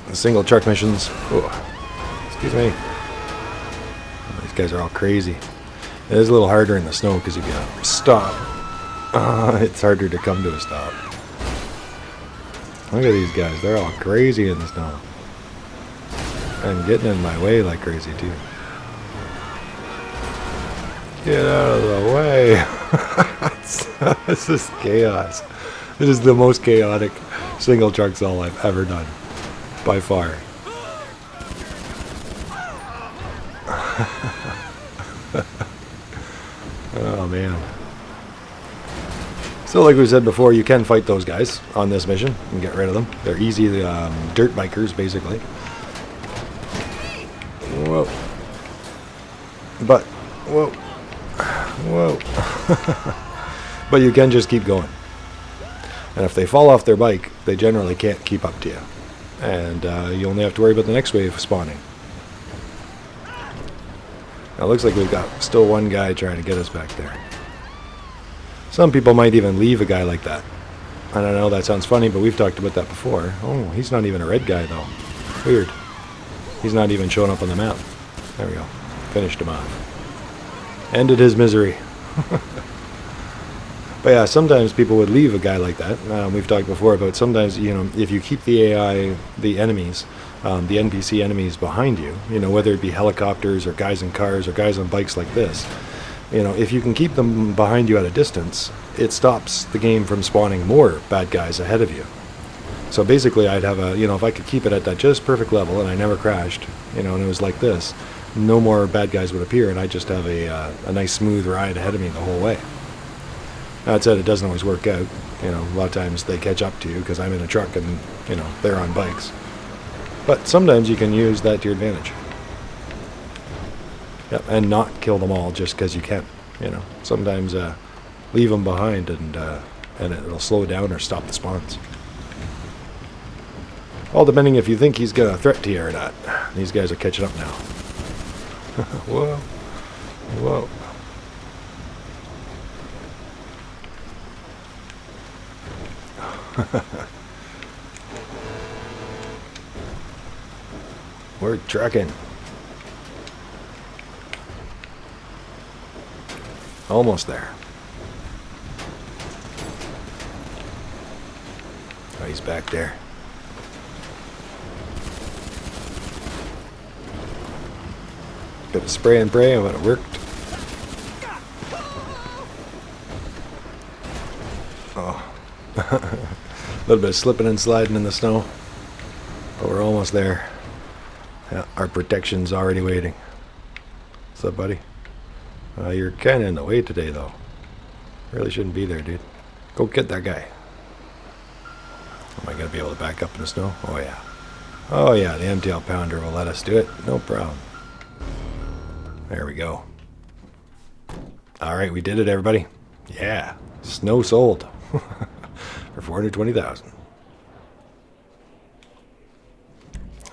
The single truck missions. Oh, excuse me. These guys are all crazy. It is a little harder in the snow because if you stop, it's harder to come to a stop. Look at these guys. They're all crazy in the snow. And getting in my way like crazy too. Get out of the way. This is chaos. This is the most chaotic single truck haul I've ever done. By far. Oh man. So like we said before, you can fight those guys on this mission and get rid of them. They're easy dirt bikers basically. Whoa. But, whoa. But you can just keep going. And if they fall off their bike, they generally can't keep up to you. And you only have to worry about the next wave spawning. Now it looks like we've got still one guy trying to get us back there. Some people might even leave a guy like that. I don't know, that sounds funny, but we've talked about that before. Oh, he's not even a red guy though. Weird. He's not even showing up on the map. There we go. Finished him off. Ended his misery. But yeah, sometimes people would leave a guy like that. We've talked before about sometimes, you know, if you keep the AI, the enemies, the NPC enemies behind you, you know, whether it be helicopters or guys in cars or guys on bikes like this, you know, if you can keep them behind you at a distance, it stops the game from spawning more bad guys ahead of you. So basically I'd have a, you know, if I could keep it at that just perfect level and I never crashed, you know, and it was like this, no more bad guys would appear and I'd just have a nice smooth ride ahead of me the whole way. That said, it doesn't always work out. You know, a lot of times they catch up to you because I'm in a truck and, you know, they're on bikes. But sometimes you can use that to your advantage. Yep, and not kill them all just because you can. You know, sometimes leave them behind and it'll slow down or stop the spawns. All depending if you think he's got a threat to you or not. These guys are catching up now. Whoa. Whoa. We're trucking. Almost there. Oh, he's back there. Bit of spray and pray, but it worked. Oh. A little bit of slipping and sliding in the snow. But we're almost there. Yeah, our protection's already waiting. What's up, buddy? You're kind of in the way today, though. Really shouldn't be there, dude. Go get that guy. Am I going to be able to back up in the snow? Oh, yeah. Oh, yeah, the MTL pounder will let us do it. No problem. There we go. All right, we did it, everybody. Yeah, snow sold. For 420,000.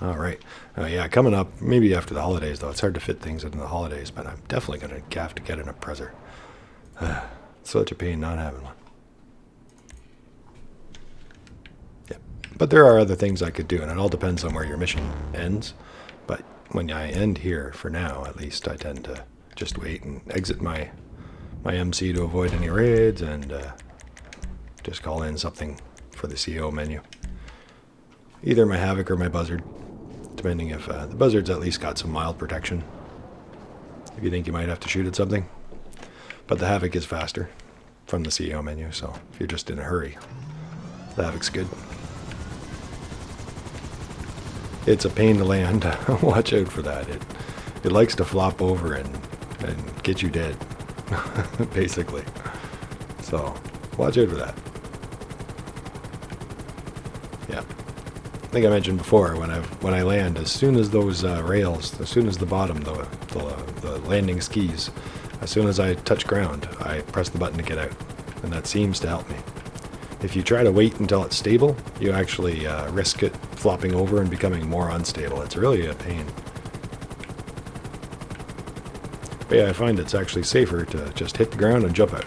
All right. Yeah, coming up, maybe after the holidays, though. It's hard to fit things into the holidays, but I'm definitely going to have to get an Impreza. Such a pain not having one. Yeah, but there are other things I could do, and it all depends on where your mission ends. But when I end here, for now, at least, I tend to just wait and exit my MC to avoid any raids, and just call in something for the CO menu. Either my Havoc or my Buzzard, depending if the Buzzard's at least got some mild protection, if you think you might have to shoot at something. But the Havoc is faster from the CO menu, so if you're just in a hurry, the Havoc's good. It's a pain to land. Watch out for that. It likes to flop over and get you dead, basically. So watch out for that. Yeah. I think I mentioned before, when I land, as soon as those rails, as soon as the bottom, the landing skis, as soon as I touch ground, I press the button to get out, and that seems to help me. If you try to wait until it's stable, you actually risk it flopping over and becoming more unstable. It's really a pain. But yeah, I find it's actually safer to just hit the ground and jump out,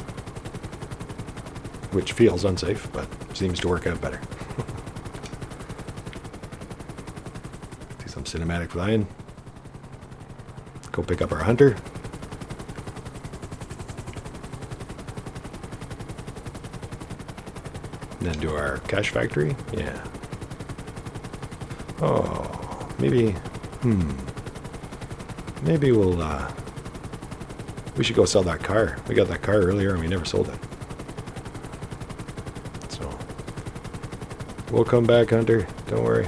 which feels unsafe, but seems to work out better. Some cinematic flying. Go pick up our hunter. And then do our cash factory. Yeah. Oh, maybe. Maybe we'll. We should go sell that car. We got that car earlier and we never sold it. So we'll come back, Hunter. Don't worry.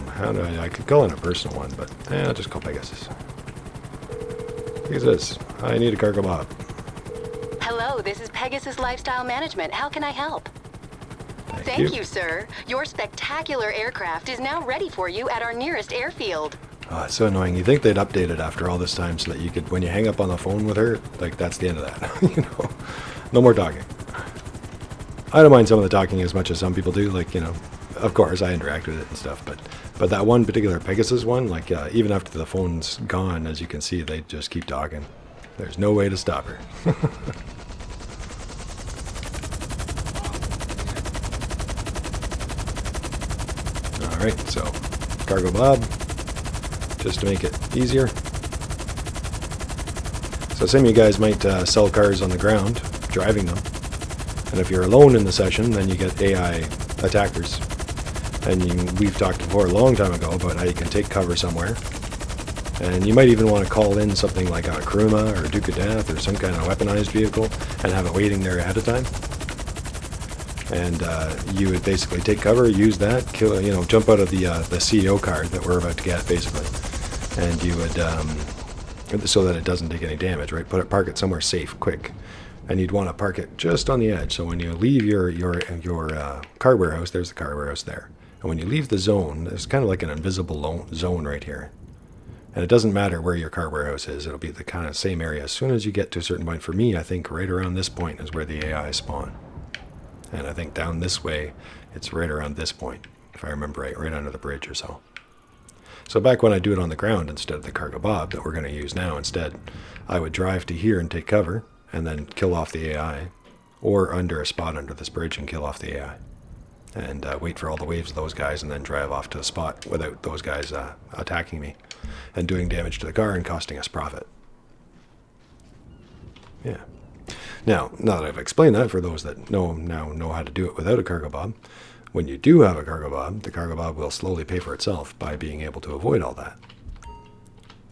How do I could call in a personal one, but I'll just call Pegasus. Pegasus, I need a Cargobob. Hello, this is Pegasus Lifestyle Management. How can I help? Thank you, sir. Your spectacular aircraft is now ready for you at our nearest airfield. Oh, it's so annoying. You think they'd update it after all this time so that you could, when you hang up on the phone with her, like that's the end of that. You know, no more talking. I don't mind some of the talking as much as some people do. Like, you know, of course I interact with it and stuff, but that one particular Pegasus one, like even after the phone's gone, as you can see, they just keep talking. There's no way to stop her. All right, so Cargobob, just to make it easier. So some of you guys might sell cars on the ground, driving them. And if you're alone in the session, then you get AI attackers. And we've talked before a long time ago about how you can take cover somewhere. And you might even want to call in something like a Kuruma or a Duke of Death or some kind of weaponized vehicle and have it waiting there ahead of time. And you would basically take cover, use that, kill, you know, jump out of the CEO car that we're about to get, basically. And you would, so that it doesn't take any damage, right? Park it somewhere safe, quick. And you'd want to park it just on the edge. So when you leave your car warehouse, there's the car warehouse there. And when you leave the zone, there's kind of like an invisible zone right here. And it doesn't matter where your car warehouse is. It'll be the kind of same area. As soon as you get to a certain point, for me, I think right around this point is where the AI spawn. And I think down this way, it's right around this point, if I remember right under the bridge or so. So back when I do it on the ground instead of the Cargobob that we're going to use now instead, I would drive to here and take cover and then kill off the AI, or under a spot under this bridge and kill off the AI. And wait for all the waves of those guys and then drive off to the spot without those guys attacking me and doing damage to the car and costing us profit. Yeah. Now that I've explained that, for those that know how to do it without a Cargobob, when you do have a Cargobob, the Cargobob will slowly pay for itself by being able to avoid all that.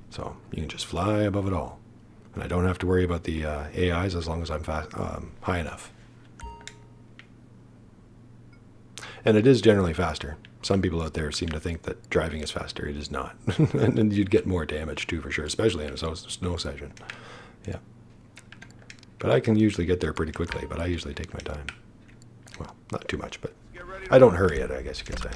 So you can just fly above it all. And I don't have to worry about the AIs as long as I'm high enough. And it is generally faster. Some people out there seem to think that driving is faster. It is not. And you'd get more damage too, for sure, especially in a snow session. Yeah. But I can usually get there pretty quickly, but I usually take my time. Well, not too much, but I don't hurry it, I guess you could say.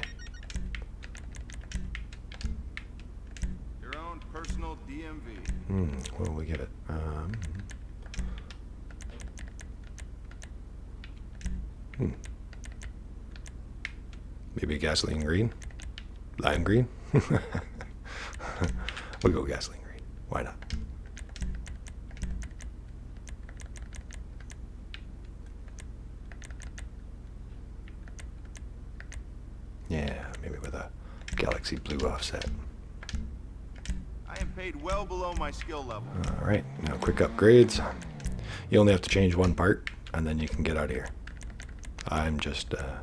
Your own personal DMV. What will we give it? Maybe gasoline green? Lime green? We'll go gasoline green. Why not? Yeah, maybe with a galaxy blue offset. I am paid well below my skill level. All right, now quick upgrades. You only have to change one part, and then you can get out of here. I'm just a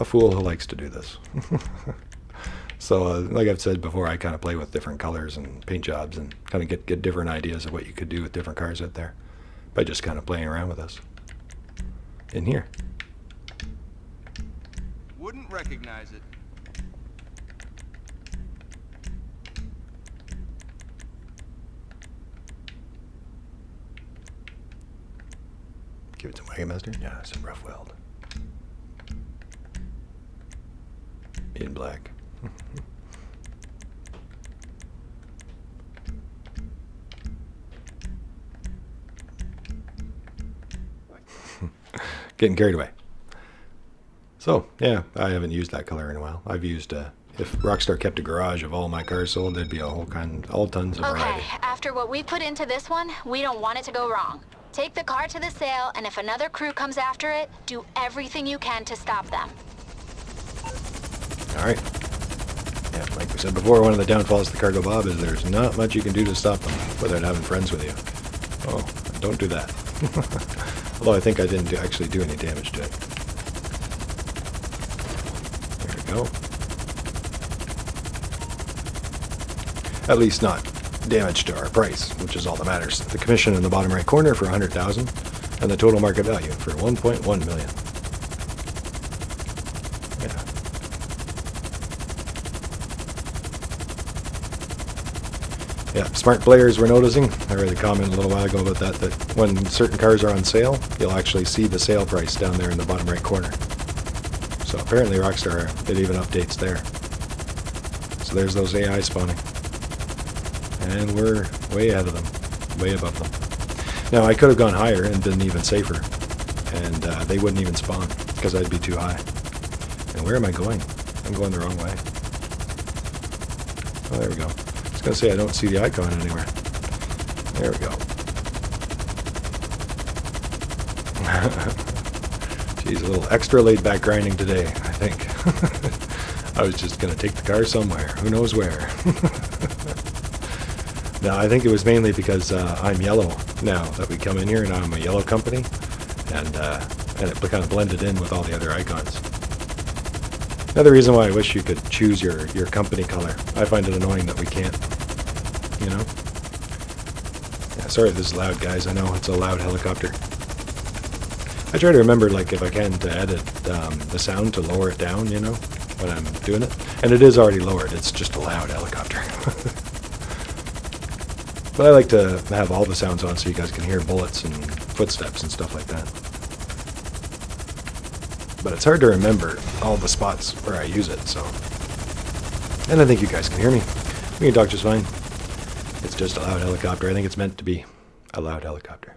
fool who likes to do this. So, like I've said before, I kind of play with different colors and paint jobs and kind of get different ideas of what you could do with different cars out there by just kind of playing around with this. In here. Wouldn't recognize it. Give it to my Okay, Master? Yeah, it's a rough weld. In black. Getting carried away. So, yeah, I haven't used that color in a while. I've used, if Rockstar kept a garage of all my cars sold, there'd be a whole all tons of variety. Okay, after what we put into this one, we don't want it to go wrong. Take the car to the sale, and if another crew comes after it, do everything you can to stop them. All right. Yeah, like we said before, one of the downfalls of the Cargobob is there's not much you can do to stop them without having friends with you. Oh, don't do that. Although I think I didn't actually do any damage to it. There we go. At least not damage to our price, which is all that matters. The commission in the bottom right corner for 100,000, and the total market value for 1.1 million. Yeah. Yeah, smart players were noticing. I read a comment a little while ago about that when certain cars are on sale, you'll actually see the sale price down there in the bottom right corner. So apparently Rockstar, it even updates there. So there's those AI spawning. And we're way ahead of them, way above them. Now, I could have gone higher and been even safer, and they wouldn't even spawn, because I'd be too high. And where am I going? I'm going the wrong way. Oh, there we go. I was going to say, I don't see the icon anywhere. There we go. Geez, a little extra laid-back grinding today, I think. I was just going to take the car somewhere. Who knows where? No, I think it was mainly because I'm yellow now that we come in here, and I'm a yellow company, and it kind of blended in with all the other icons. Another reason why I wish you could choose your company color. I find it annoying that we can't, you know? Yeah, sorry if this is loud, guys. I know it's a loud helicopter. I try to remember, like, if I can, to edit the sound to lower it down, you know, when I'm doing it. And it is already lowered. It's just a loud helicopter. But I like to have all the sounds on so you guys can hear bullets and footsteps and stuff like that. But it's hard to remember all the spots where I use it, so. And I think you guys can hear me. We can talk just fine. It's just a loud helicopter. I think it's meant to be a loud helicopter.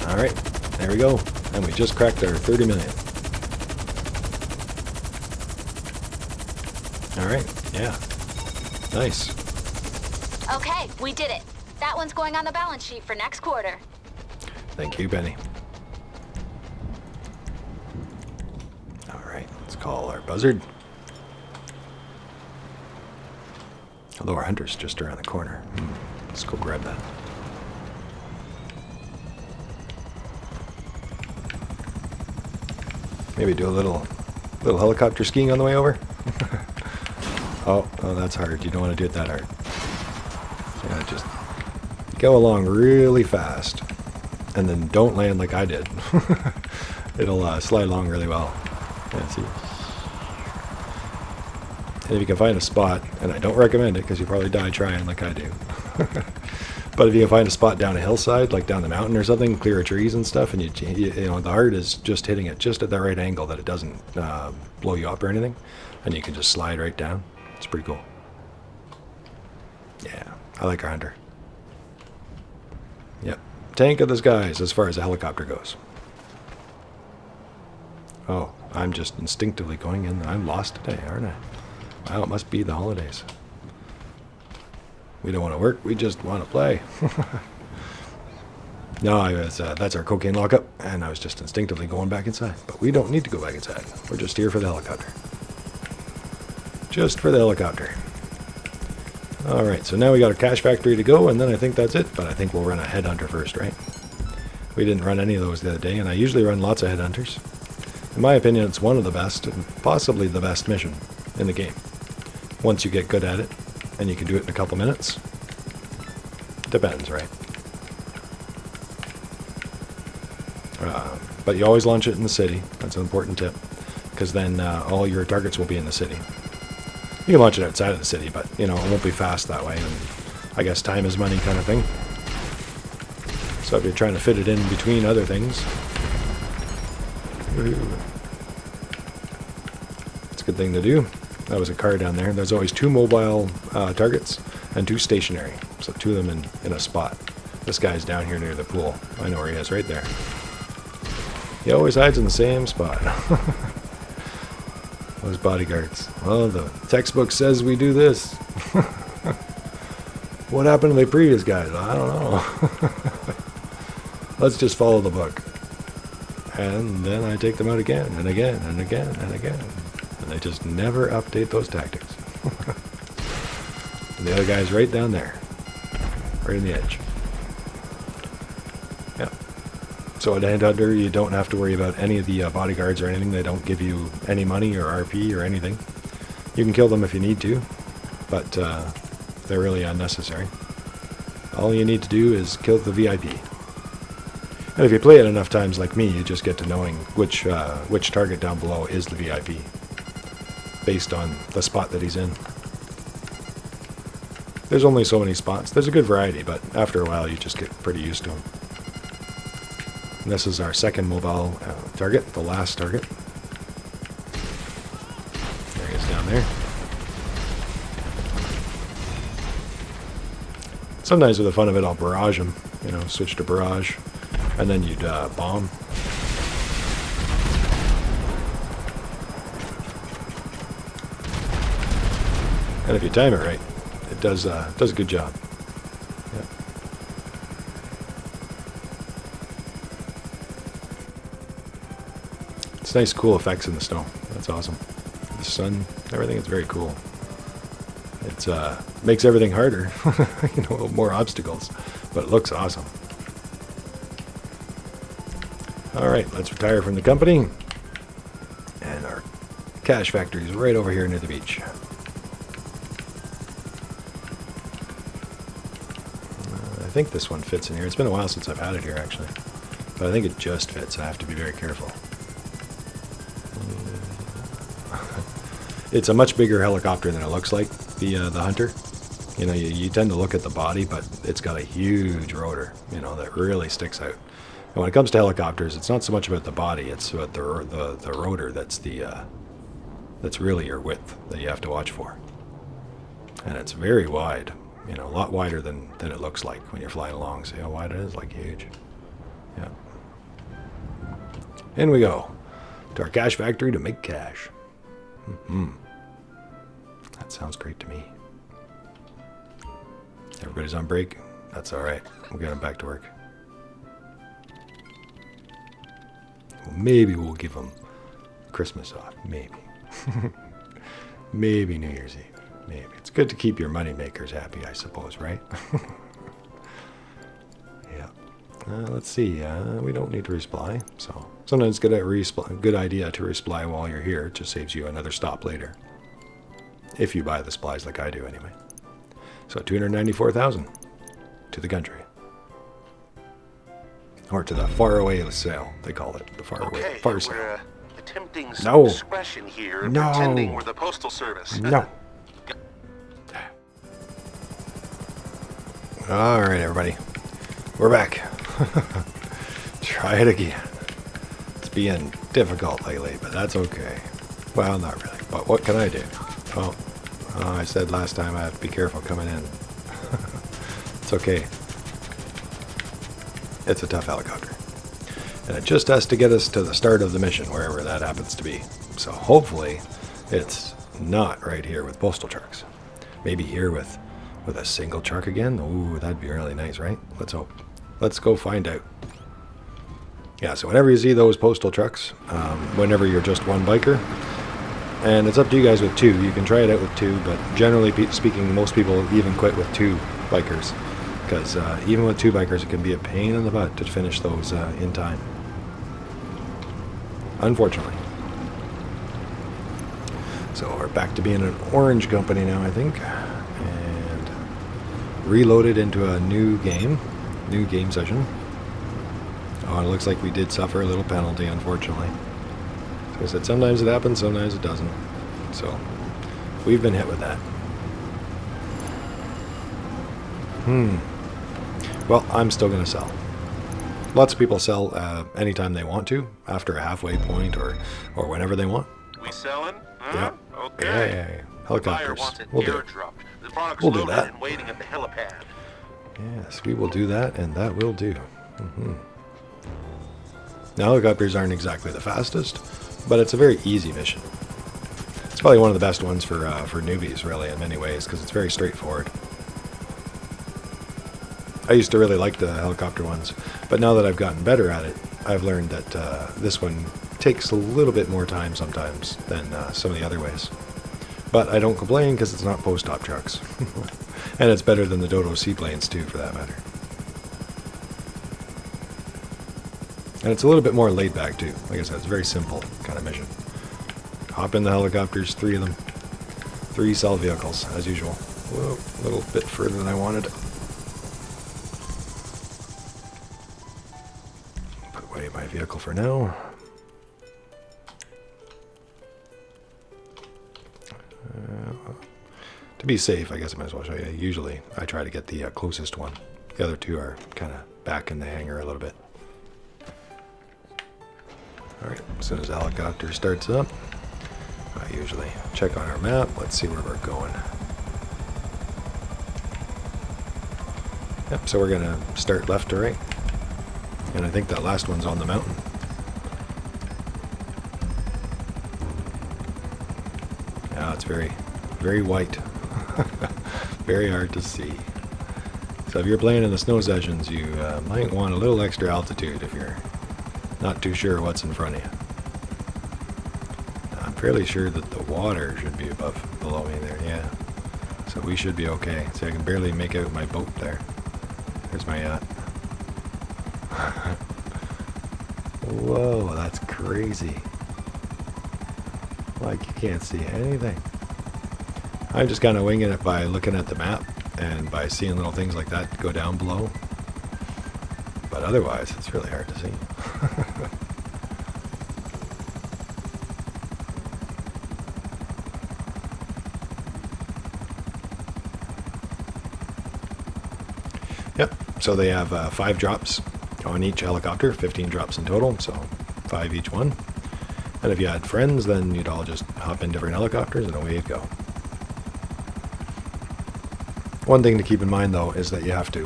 Alright, there we go. And we just cracked our 30 million. Alright, yeah. Nice. Okay, we did it. That one's going on the balance sheet for next quarter. Thank you, Benny. Alright, let's call our buzzard. Although our hunter's just around the corner. Let's go grab that. Maybe do a little helicopter skiing on the way over. Oh, that's hard. You don't want to do it that hard. Yeah, just go along really fast, and then don't land like I did. It'll slide along really well. Yeah, see. And if you can find a spot, and I don't recommend it because you probably die trying like I do. But if you can find a spot down a hillside, like down the mountain or something, clear of trees and stuff, and you know, the art is just hitting it just at the right angle that it doesn't blow you up or anything, and you can just slide right down. It's pretty cool. Yeah, I like our hunter. Yep, tank of the skies as far as a helicopter goes. Oh, I'm just instinctively going in. I'm lost today, aren't I? Wow, it must be the holidays. We don't want to work, we just want to play. No, that's our cocaine lockup, and I was just instinctively going back inside. But we don't need to go back inside. We're just here for the helicopter. Just for the helicopter. Alright, so now we got a cash factory to go, and then I think that's it. But I think we'll run a Headhunter first, right? We didn't run any of those the other day, and I usually run lots of Headhunters. In my opinion, it's one of the best, and possibly the best mission in the game. Once you get good at it, and you can do it in a couple minutes. Depends, right? But you always launch it in the city. That's an important tip, because then all your targets will be in the city. You can launch it outside of the city, but you know, it won't be fast that way. And I guess time is money kind of thing. So if you're trying to fit it in between other things, it's a good thing to do. That was a car down there. There's always 2 mobile targets and 2 stationary. So 2 of them in a spot. This guy's down here near the pool. I know where he is, right there. He always hides in the same spot. Those bodyguards. Well, the textbook says we do this. What happened to the previous guys? I don't know. Let's just follow the book. And then I take them out again and again and again and again. And they just never update those tactics. And the other guy's right down there. Right in the edge. Yeah. So at Headhunter, you don't have to worry about any of the bodyguards or anything. They don't give you any money or RP or anything. You can kill them if you need to, but they're really unnecessary. All you need to do is kill the VIP. And if you play it enough times like me, you just get to knowing which target down below is the VIP, based on the spot that he's in. There's only so many spots. There's a good variety, but after a while you just get pretty used to them. And this is our second mobile target, the last target. There he is down there. Sometimes with the fun of it, I'll barrage him, you know, switch to barrage, and then you'd bomb. And if you time it right, it does a good job. Yeah. It's nice, cool effects in the snow. That's awesome. The sun, everything is very cool. It makes everything harder, you know, more obstacles, but it looks awesome. All right, let's retire from the company. And our cash factory is right over here near the beach. I think this one fits in here. It's been a while since I've had it here, actually. But I think it just fits. I have to be very careful. It's a much bigger helicopter than it looks like, the Hunter. You know, you tend to look at the body, but it's got a huge rotor, you know, that really sticks out. And when it comes to helicopters, it's not so much about the body, it's about the rotor that's that's really your width that you have to watch for. And it's very wide, you know, a lot wider than it looks like when you're flying along. See how wide it is? Like huge. Yeah. In we go to our cash factory to make cash. That sounds great to me. Everybody's on break. That's all right. We'll get them back to work. Well, maybe we'll give them Christmas off. Maybe. Maybe New Year's Eve. Maybe. It's good to keep your money makers happy, I suppose, right? Yeah. Let's see. We don't need to resupply. So sometimes it's a good idea to resupply while you're here. It just saves you another stop later. If you buy the supplies like I do anyway. So 294,000 to the country. Or to the faraway sale, they call it. The faraway far sale. We're attempting some discretion here and pretending we're the postal service. No. All right, everybody. We're back. Try it again. It's being difficult lately, but that's okay. Well, not really. But what can I do? Well, I said last time I have to be careful coming in. It's okay. It's a tough helicopter. And it just has to get us to the start of the mission, wherever that happens to be. So hopefully it's not right here with postal trucks. Maybe here with a single truck again. Ooh, that'd be really nice, right? Let's hope. Let's go find out. Yeah, so whenever you see those postal trucks, whenever you're just one biker, and it's up to you guys with 2. You can try it out with 2, but generally speaking, most people even quit with 2 bikers. Because even with 2 bikers, it can be a pain in the butt to finish those in time. Unfortunately. So we're back to being an orange company now, I think. And reloaded into a new game session. Oh, it looks like we did suffer a little penalty, unfortunately. Like I said, sometimes it happens, sometimes it doesn't. So, we've been hit with that. Well, I'm still going to sell. Lots of people sell anytime they want to, after a halfway point or whenever they want. We selling? Huh? Yep. Okay. Yeah. Buyer Helicopters. wants it We'll do. airdropped. The product's We'll do loaded that. and waiting at the helipad. Yes, we will do that, and that will do. Now, helicopters aren't exactly the fastest, but it's a very easy mission. It's probably one of the best ones for newbies, really, in many ways, because it's very straightforward. I used to really like the helicopter ones, but now that I've gotten better at it, I've learned that this one takes a little bit more time sometimes than some of the other ways. But I don't complain because it's not post-op trucks. And it's better than the Dodo seaplanes too, for that matter. And it's a little bit more laid back too. Like I said, it's a very simple kind of mission. Hop in the helicopters, 3 of them. 3 sell vehicles, as usual. Whoa, a little bit further than I wanted. Put away my vehicle for now. To be safe, I guess I might as well show you. Usually, I try to get the closest one. The other 2 are kind of back in the hangar a little bit. Alright, as soon as the helicopter starts up, I usually check on our map. Let's see where we're going. Yep, so we're going to start left to right. And I think that last one's on the mountain. Yeah, it's very, very white. Very hard to see. So if you're playing in the snow sessions, you might want a little extra altitude if you're not too sure what's in front of you. I'm fairly sure that the water should be below me there, yeah. So we should be okay. See, I can barely make out my boat there. There's my yacht. Whoa, that's crazy. Like you can't see anything. I'm just kind of winging it by looking at the map and by seeing little things like that go down below. But otherwise, it's really hard to see. Yep, so they have 5 drops on each helicopter, 15 drops in total, so 5 each one. And if you had friends, then you'd all just hop in different helicopters and away you'd go. One thing to keep in mind, though, is that you have to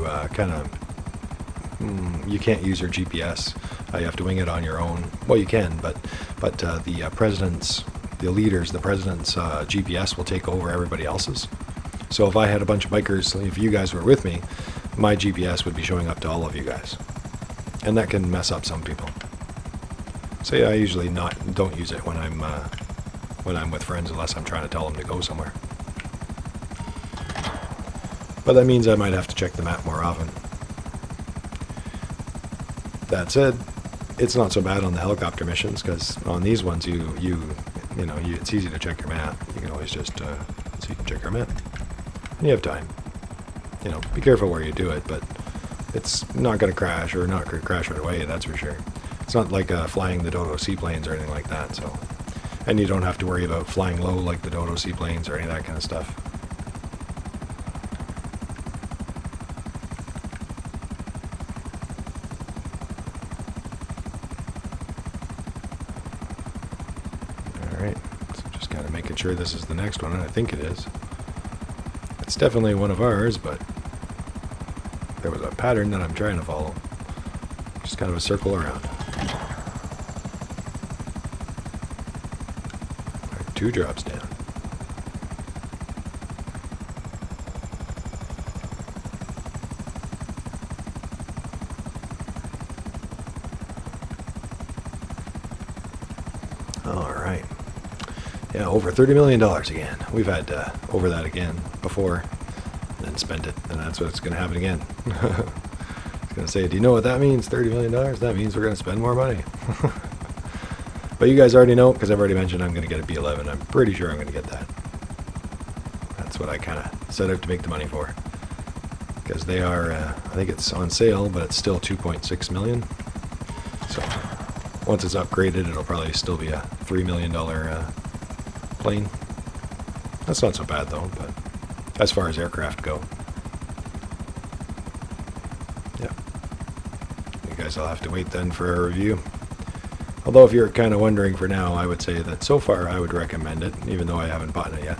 you can't use your GPS. You have to wing it on your own. Well, you can, but the president's GPS will take over everybody else's. So if I had a bunch of bikers, if you guys were with me, my GPS would be showing up to all of you guys. And that can mess up some people. So yeah, I usually don't use it when I'm with friends unless I'm trying to tell them to go somewhere. But that means I might have to check the map more often. That said, it's not so bad on the helicopter missions, because on these ones it's easy to check your map. You can always just so you can check your map. And you have time. Be careful where you do it, but it's not going to crash, or not going to crash right away, that's for sure. It's not like flying the Dodo seaplanes or anything like that, so. And you don't have to worry about flying low like the Dodo seaplanes or any of that kind of stuff. Alright, so just kind of making sure this is the next one, and I think it is. It's definitely one of ours, but there was a pattern that I'm trying to follow. Just kind of a circle around. 2 drops down. All right. Yeah, over $30 million again. We've had over that again before, and then spent it, and that's what's going to happen again. I was going to say, do you know what that means? $30 million? That means we're going to spend more money. But you guys already know, because I've already mentioned I'm going to get a B11. I'm pretty sure I'm going to get that. That's what I kind of set out to make the money for. Because they are, I think it's on sale, but it's still $2.6 million. So once it's upgraded, it'll probably still be a $3 million plane. That's not so bad though, but as far as aircraft go. guess I'll have to wait then for a review. Although if you're kind of wondering for now, I would say that so far I would recommend it, even though I haven't bought it yet.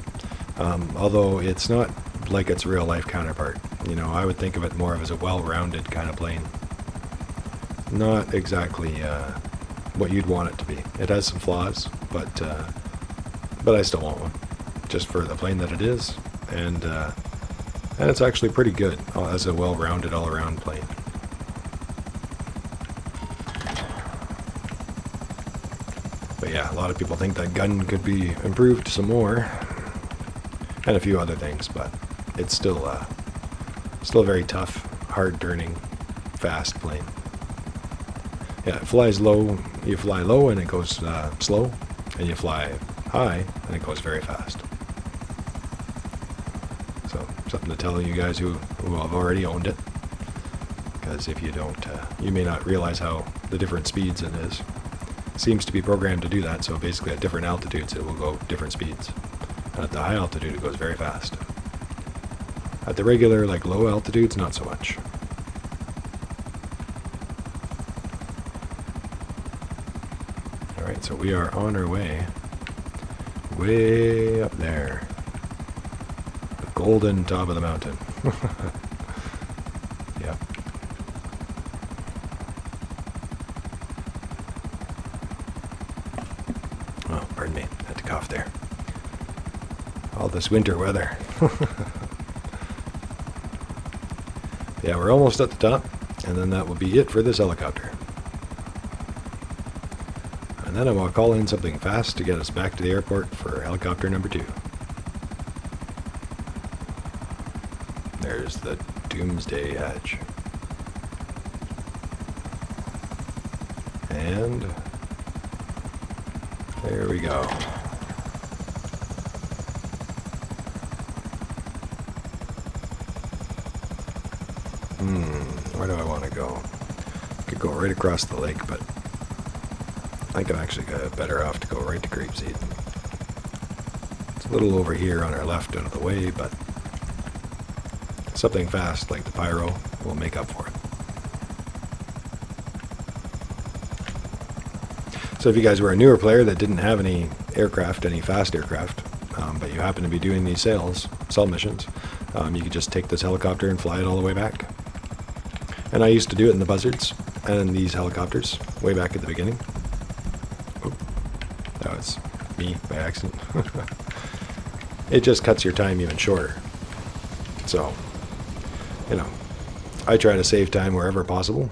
Although it's not like its real life counterpart. You know, I would think of it more of as a well-rounded kind of plane. Not exactly what you'd want it to be. It has some flaws, but I still want one, just for the plane that it is, and it's actually pretty good as a well-rounded all-around plane. But yeah, a lot of people think that gun could be improved some more, and a few other things, but it's still a very tough, hard-turning, fast plane. Yeah, it flies low. You fly low and it goes slow, and you fly high and it goes very fast. So something to tell you guys who have already owned it, because if you don't, you may not realize how the different speeds it is. It seems to be programmed to do that, so basically at different altitudes it will go different speeds. And at the high altitude it goes very fast. At the regular, like low altitudes, not so much. Alright, so we are on our way. Way up there. The golden top of the mountain. Yep. Oh, pardon me. Had to cough there. All this winter weather. Yeah, we're almost at the top, and then that will be it for this helicopter. And then I will call in something fast to get us back to the airport for helicopter number 2. There's the Doomsday Hatch. And there we go. Where do I want to go? Could go right across the lake, but I think I'm actually better off to go right to Grapeseed. It's a little over here on our left out of the way, but something fast like the Pyro will make up for it. So if you guys were a newer player that didn't have any aircraft, any fast aircraft, but you happen to be doing these cell missions, you could just take this helicopter and fly it all the way back. And I used to do it in the Buzzards and in these helicopters way back at the beginning. Oop, that was me by accident. It just cuts your time even shorter. So, you know, I try to save time wherever possible,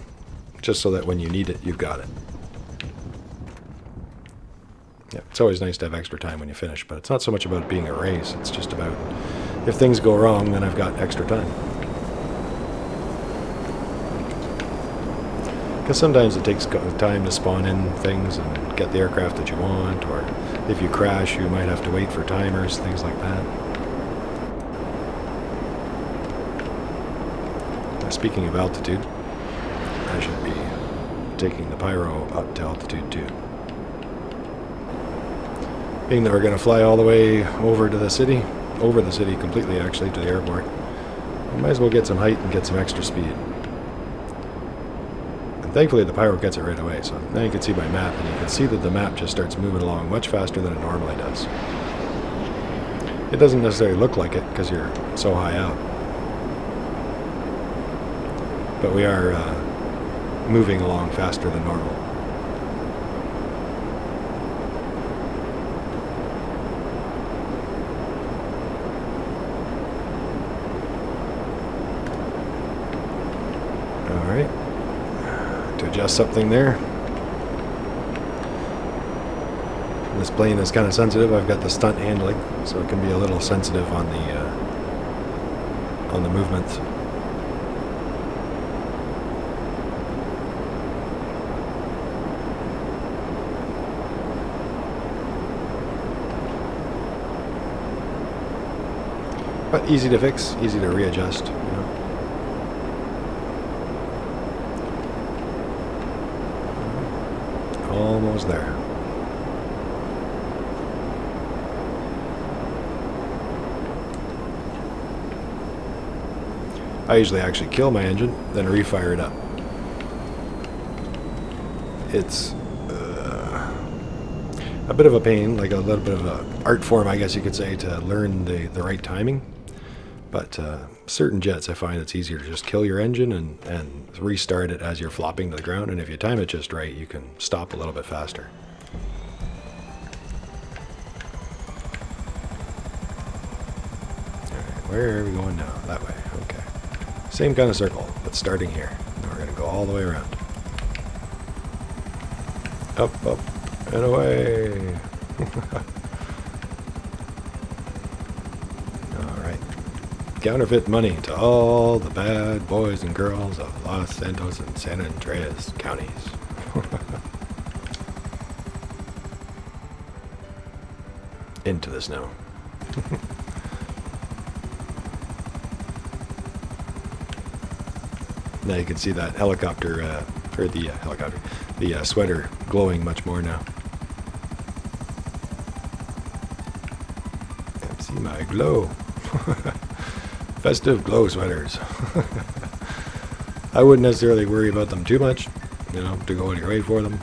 just so that when you need it, you've got it. Yeah, it's always nice to have extra time when you finish, but it's not so much about it being a race. It's just about if things go wrong, then I've got extra time. Because sometimes it takes time to spawn in things and get the aircraft that you want, or if you crash, you might have to wait for timers, things like that. Speaking of altitude, I should be taking the Pyro up to altitude 2. Being that we're going to fly all the way over the city completely actually to the airport, we might as well get some height and get some extra speed. And thankfully the Pyro gets it right away, so now you can see my map, and you can see that the map just starts moving along much faster than it normally does. It doesn't necessarily look like it because you're so high out. But we are moving along faster than normal. Alright. To adjust something there. This plane is kind of sensitive. I've got the stunt handling, so it can be a little sensitive on the movements. But easy to fix, easy to readjust, you know. Almost there. I usually actually kill my engine, then refire it up. it's a bit of a pain, like a little bit of an art form, I guess you could say, to learn the right timing. But certain jets, I find it's easier to just kill your engine and restart it as you're flopping to the ground. And if you time it just right, you can stop a little bit faster. Alright, where are we going now? That way. Okay. Same kind of circle, but starting here. And we're going to go all the way around. Up, up, and away. Alright. Counterfeit money to all the bad boys and girls of Los Santos and San Andreas counties. Into the snow. Now you can see that helicopter, or the sweater glowing much more now. See my glow. Festive glow sweaters. I wouldn't necessarily worry about them too much, you know, to go out of your way for them.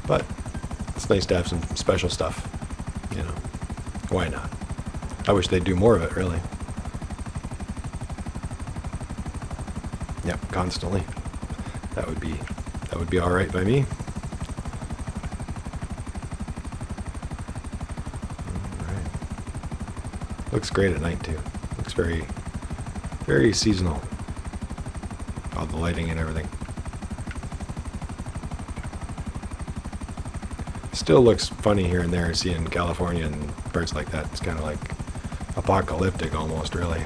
But it's nice to have some special stuff, you know. Why not? I wish they'd do more of it, really. Yep, constantly. That would be all right by me. All right. Looks great at night too. Looks very, very seasonal. All the lighting and everything. Still looks funny here and there, seeing California and parts like that. It's kind of like apocalyptic almost, really.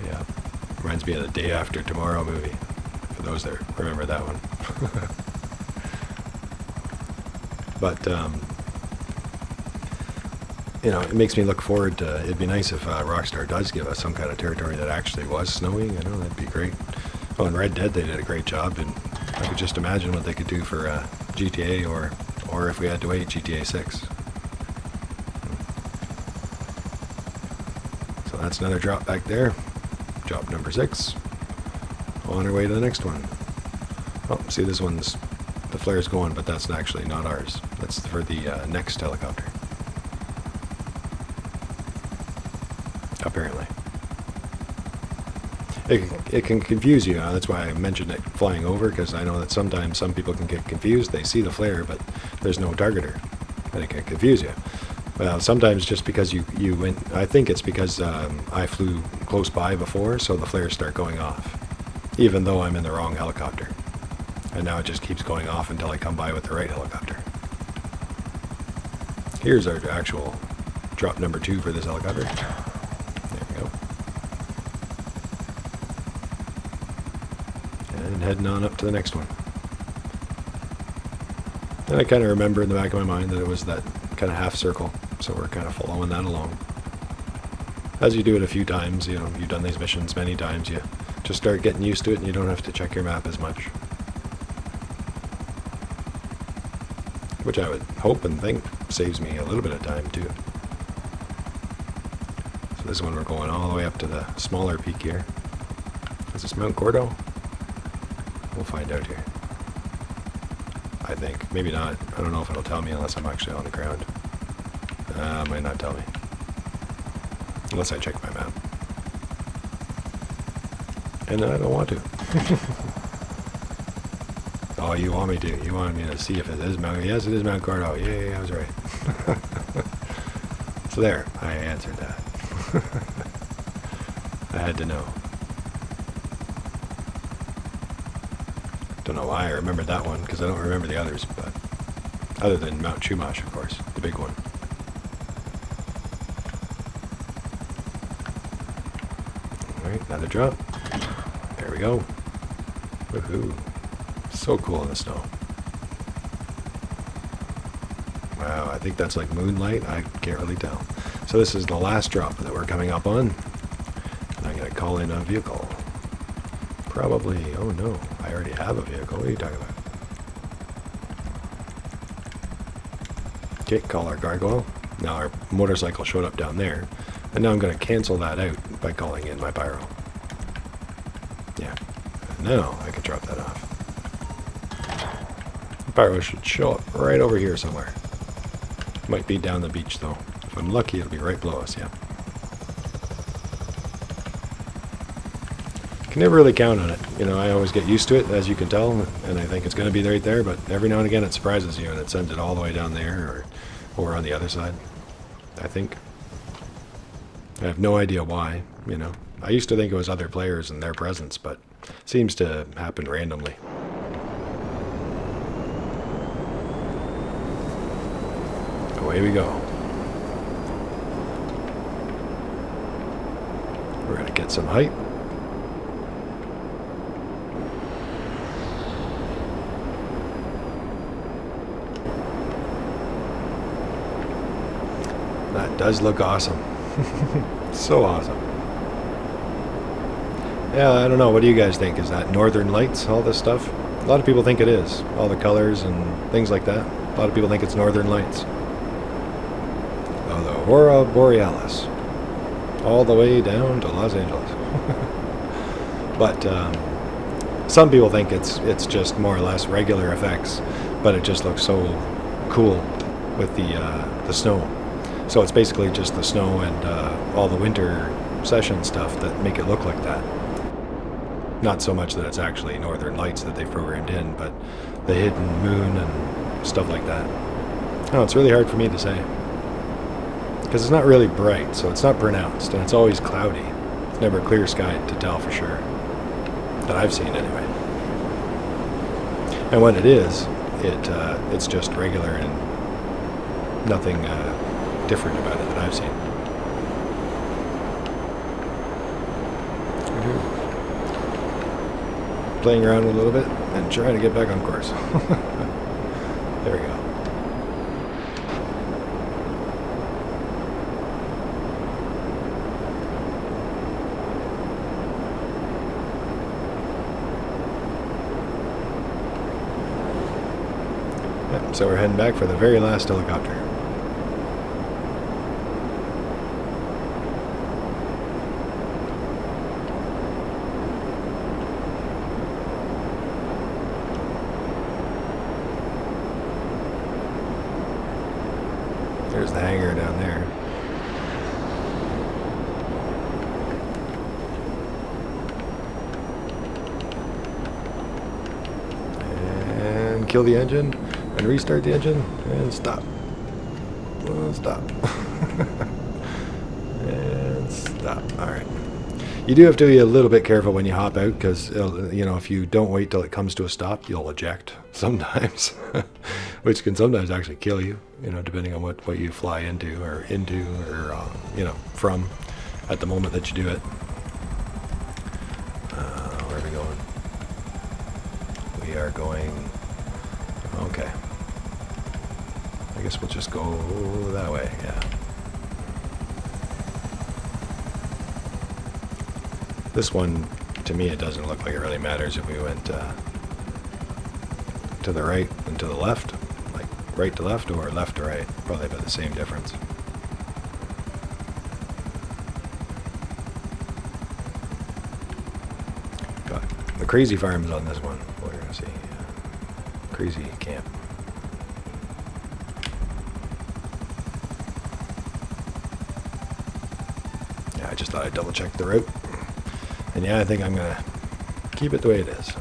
Yeah. Reminds me of the Day After Tomorrow movie, for those that remember that one. But, you know, it makes me look forward to, it'd be nice if Rockstar does give us some kind of territory that actually was snowy, you know, that'd be great. Well, in Red Dead they did a great job, and I could just imagine what they could do for GTA, or if we had to wait, GTA 6. So that's another drop back there. Drop number 6. On our way to the next one. Oh, see, this one's, the flare's going, but that's actually not ours. That's for the next helicopter. Apparently. It can confuse you. That's why I mentioned it flying over, because I know that sometimes some people can get confused. They see the flare, but there's no targeter, and it can confuse you. Well, sometimes just because you went, I think it's because I flew close by before, so the flares start going off, even though I'm in the wrong helicopter. And now it just keeps going off until I come by with the right helicopter. Here's our actual drop number 2 for this helicopter. There we go. And heading on up to the next one. And I kind of remember in the back of my mind that it was that kind of half circle, so we're kind of following that along. As you do it a few times, you know, you've done these missions many times, you just start getting used to it and you don't have to check your map as much. Which I would hope and think saves me a little bit of time too. So this one we're going all the way up to the smaller peak here. Is this Mount Gordo? We'll find out here. I think. Maybe not. I don't know if it'll tell me unless I'm actually on the ground. Might not tell me. Unless I check my map. And I don't want to. Oh, you want me to? You wanted me to see if it is Mount... Yes, it is Mount Gordo. Yay, I was right. So there, I answered that. I had to know. Don't know why I remember that one, because I don't remember the others, but other than Mount Chumash, of course, the big one. Alright, another drop. There we go. Woohoo. So cool in the snow. Wow, I think that's like moonlight. I can't really tell. So this is the last drop that we're coming up on. And I'm going to call in a vehicle. Probably, oh no, I already have a vehicle. What are you talking about? Okay, call our gargoyle. Now our motorcycle showed up down there. And now I'm going to cancel that out by calling in my pyro. Yeah. And now I can drop that off. Pyro should show up right over here somewhere. Might be down the beach though. If I'm lucky, it'll be right below us, yeah. Can never really count on it. You know, I always get used to it, as you can tell, and I think it's going to be right there, but every now and again it surprises you and it sends it all the way down there or on the other side, I think. I have no idea why, you know. I used to think it was other players and their presence, but it seems to happen randomly. Away we go. We're going to get some height. That does look awesome. So awesome. Yeah, I don't know. What do you guys think? Is that Northern Lights, all this stuff? A lot of people think it is. All the colors and things like that. A lot of people think it's Northern Lights. Oh, the Aurora Borealis. All the way down to Los Angeles. But some people think it's just more or less regular effects, but it just looks so cool with the snow. So it's basically just the snow and all the winter session stuff that make it look like that. Not so much that it's actually Northern Lights that they've programmed in, but the hidden moon and stuff like that. Oh, it's really hard for me to say. Because it's not really bright, so it's not pronounced, and it's always cloudy. It's never clear sky to tell for sure. That I've seen anyway. And when it is, it's just regular and nothing different about it that I've seen. Playing around a little bit and trying to get back on course. There we go. Yep, so we're heading back for the very last helicopter. There's the hangar down there. And kill the engine, and restart the engine, and stop. Well, stop. And stop. Alright. You do have to be a little bit careful when you hop out, because, you know, if you don't wait till it comes to a stop, you'll eject sometimes. Which can sometimes actually kill you, you know, depending on what you fly into, or you know, from at the moment that you do it. Where are we going? We are going... Okay. I guess we'll just go that way, yeah. This one, to me, it doesn't look like it really matters if we went to the right and to the left. Right to left or left to right, probably about the same difference. Got the crazy farms on this one. We're gonna see crazy camp. Yeah, I just thought I'd double check the route, and yeah, I think I'm gonna keep it the way it is.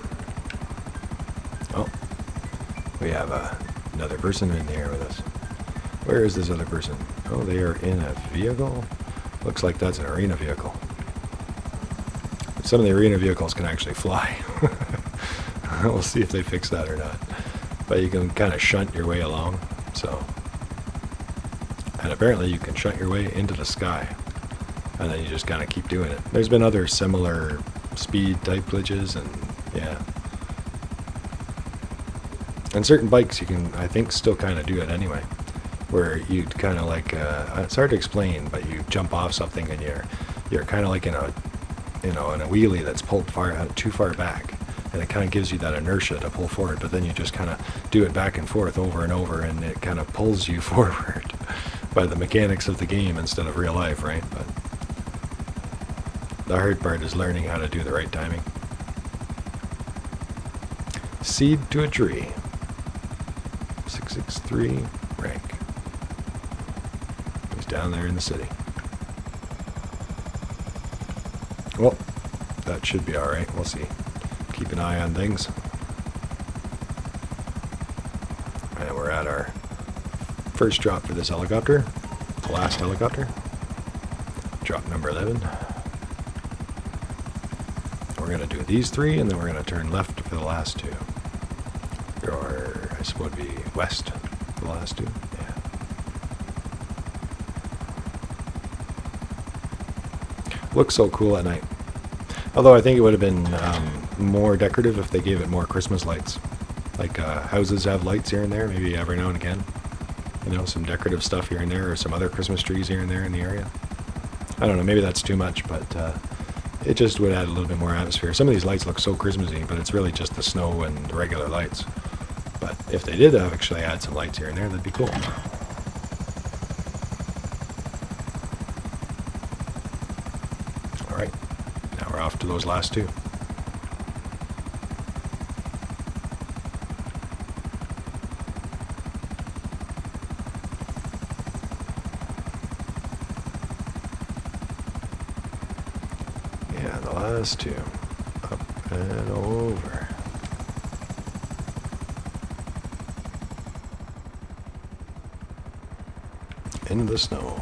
Oh, we have another person in here with us. Where is this other person? Oh, they are in a vehicle? Looks like that's an arena vehicle. Some of the arena vehicles can actually fly. We'll see if they fix that or not. But you can kind of shunt your way along, so. And apparently you can shunt your way into the sky. And then you just kind of keep doing it. There's been other similar speed type glitches, and yeah. And certain bikes you can, I think, still kind of do it anyway, where you kind of like, it's hard to explain, but you jump off something and you're kind of like in a, you know, in a wheelie that's pulled too far back, and it kind of gives you that inertia to pull forward, but then you just kind of do it back and forth over and over, and it kind of pulls you forward by the mechanics of the game instead of real life, right? But the hard part is learning how to do the right timing. Seed to a tree. 663 rank. He's down there in the city. Well, that should be alright. We'll see. Keep an eye on things. And we're at our first drop for this helicopter. The last helicopter. Drop number 11. We're going to do these 3, and then we're going to turn left for the last 2. Or, I suppose it would be west for the last 2. Yeah. Looks so cool at night. Although I think it would have been more decorative if they gave it more Christmas lights. Like houses have lights here and there, maybe every now and again. You know, some decorative stuff here and there, or some other Christmas trees here and there in the area. I don't know, maybe that's too much, but it just would add a little bit more atmosphere. Some of these lights look so Christmassy, but it's really just the snow and the regular lights. But if they did actually add some lights here and there, that'd be cool. Alright, now we're off to those last 2. Yeah, the last 2. Up and over. In the snow.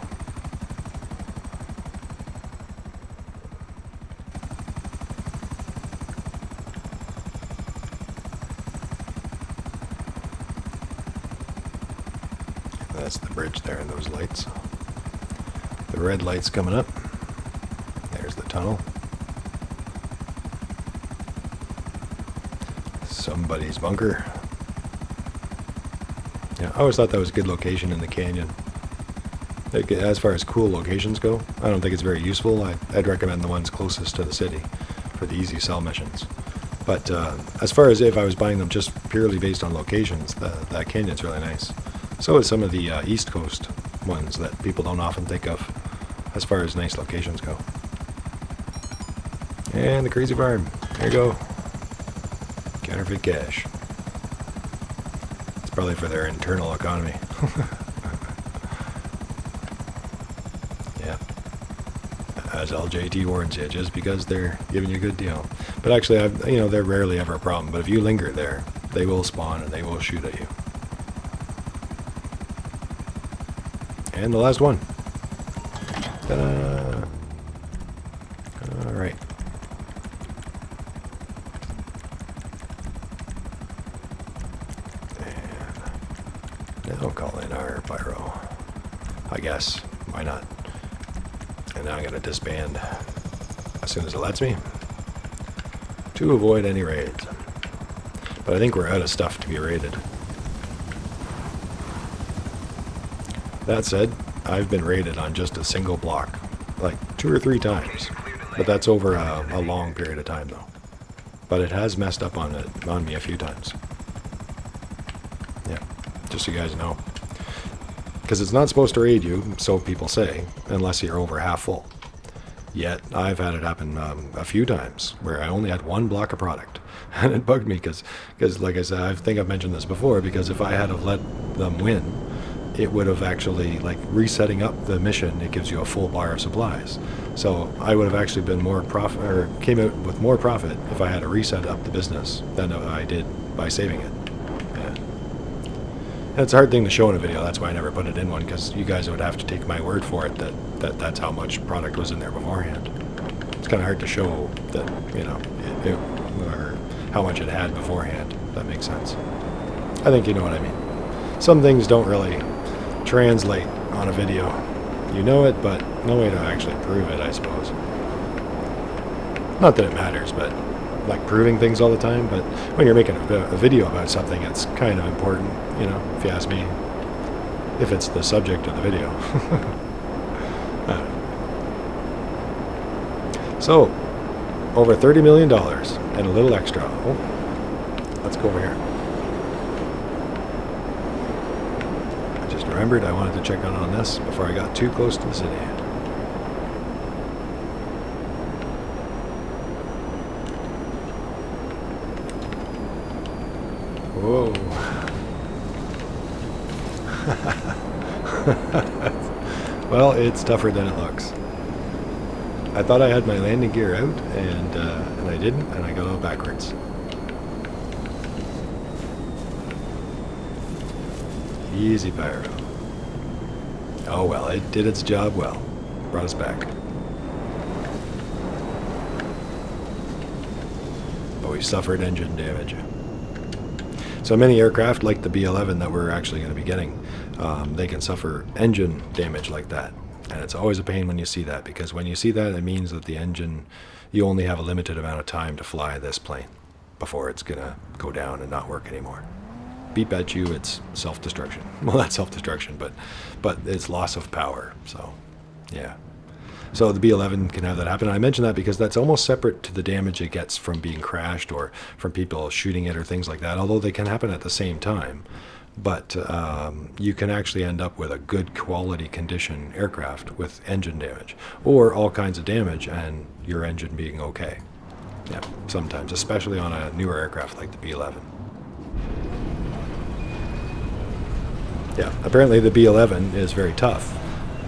That's the bridge there and those lights. The red lights coming up. There's the tunnel. Somebody's bunker. Yeah, I always thought that was a good location in the canyon. Like, as far as cool locations go, I don't think it's very useful. I'd recommend the ones closest to the city for the easy sell missions. But as far as if I was buying them just purely based on locations, that canyon's really nice. So is some of the East Coast ones that people don't often think of as far as nice locations go. And the crazy farm. There you go. Counterfeit cash. It's probably for their internal economy. Yeah. As LJT warns you, just because they're giving you a good deal. But actually, they're rarely ever a problem. But if you linger there, they will spawn and they will shoot at you. And the last one. Ta-da! Alright. And now call in our pyro. I guess. Why not? And now I'm going to disband as soon as it lets me to avoid any raids. But I think we're out of stuff to be raided. That said, I've been raided on just a single block, like 2 or 3 times. But that's over a long period of time, though. But it has messed up on me a few times. Yeah, just so you guys know. Because it's not supposed to raid you, so people say, unless you're over half full. Yet, I've had it happen a few times, where I only had 1 block of product. And it bugged me, because like I said, I think I've mentioned this before, because if I had have let them win, it would have actually, like, resetting up the mission, it gives you a full bar of supplies. So I would have actually been more profit, or came out with more profit if I had to reset up the business than I did by saving it. Yeah. And it's a hard thing to show in a video, that's why I never put it in one, because you guys would have to take my word for it that's how much product was in there beforehand. It's kind of hard to show that, or how much it had beforehand, if that makes sense. I think you know what I mean. Some things don't really translate on a video. You know it, but no way to actually prove it, I suppose. Not that it matters, but like proving things all the time, but when you're making a video about something, it's kind of important, if you ask me, if it's the subject of the video. So, over $30 million and a little extra. Oh, let's go over here. Remembered I wanted to check on this before I got too close to the city. Whoa. Well, it's tougher than it looks. I thought I had my landing gear out, and I didn't, and I got all backwards. Easy, Pyro. Oh well, it did its job well. Brought us back. But we suffered engine damage. So many aircraft, like the B-11 that we're actually going to be getting, they can suffer engine damage like that. And it's always a pain when you see that, because when you see that, it means that the engine, you only have a limited amount of time to fly this plane before it's going to go down and not work anymore. Beep at you, it's self-destruction. Well, not self-destruction, but it's loss of power. So, yeah. So the B-11 can have that happen. And I mention that because that's almost separate to the damage it gets from being crashed or from people shooting it or things like that, although they can happen at the same time. But you can actually end up with a good quality condition aircraft with engine damage, or all kinds of damage and your engine being okay. Yeah, sometimes, especially on a newer aircraft like the B-11. Yeah, apparently the B-11 is very tough,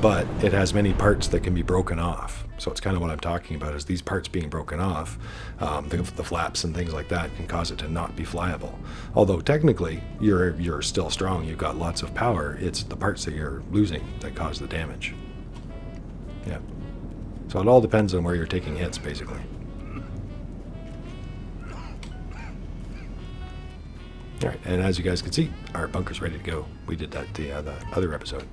but it has many parts that can be broken off. So it's kind of what I'm talking about, is these parts being broken off, the flaps and things like that can cause it to not be flyable. Although technically you're still strong, you've got lots of power, it's the parts that you're losing that cause the damage. Yeah. So it all depends on where you're taking hits, basically. All right, and as you guys can see, our bunker's ready to go. We did that the other episode.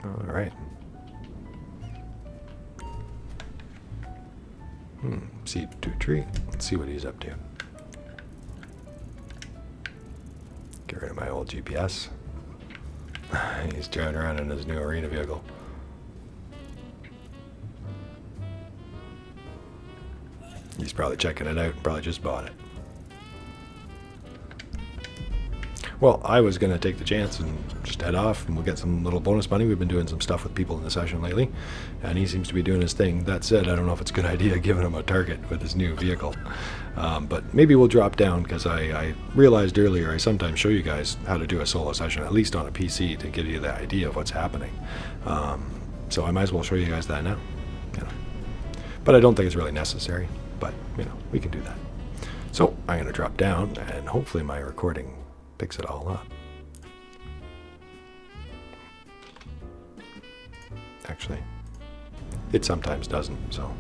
All right. C2 tree. Let's see what he's up to. Get rid of my old GPS. He's driving around in his new arena vehicle. He's probably checking it out, probably just bought it. Well, I was going to take the chance and just head off, and we'll get some little bonus money. We've been doing some stuff with people in the session lately, and he seems to be doing his thing. That said, I don't know if it's a good idea giving him a target with his new vehicle. But maybe we'll drop down, because I realized earlier I sometimes show you guys how to do a solo session, at least on a PC, to give you the idea of what's happening. So I might as well show you guys that now. You know. But I don't think it's really necessary, but you know, we can do that. So I'm going to drop down, and hopefully my recording picks it all up. Actually, it sometimes doesn't, so.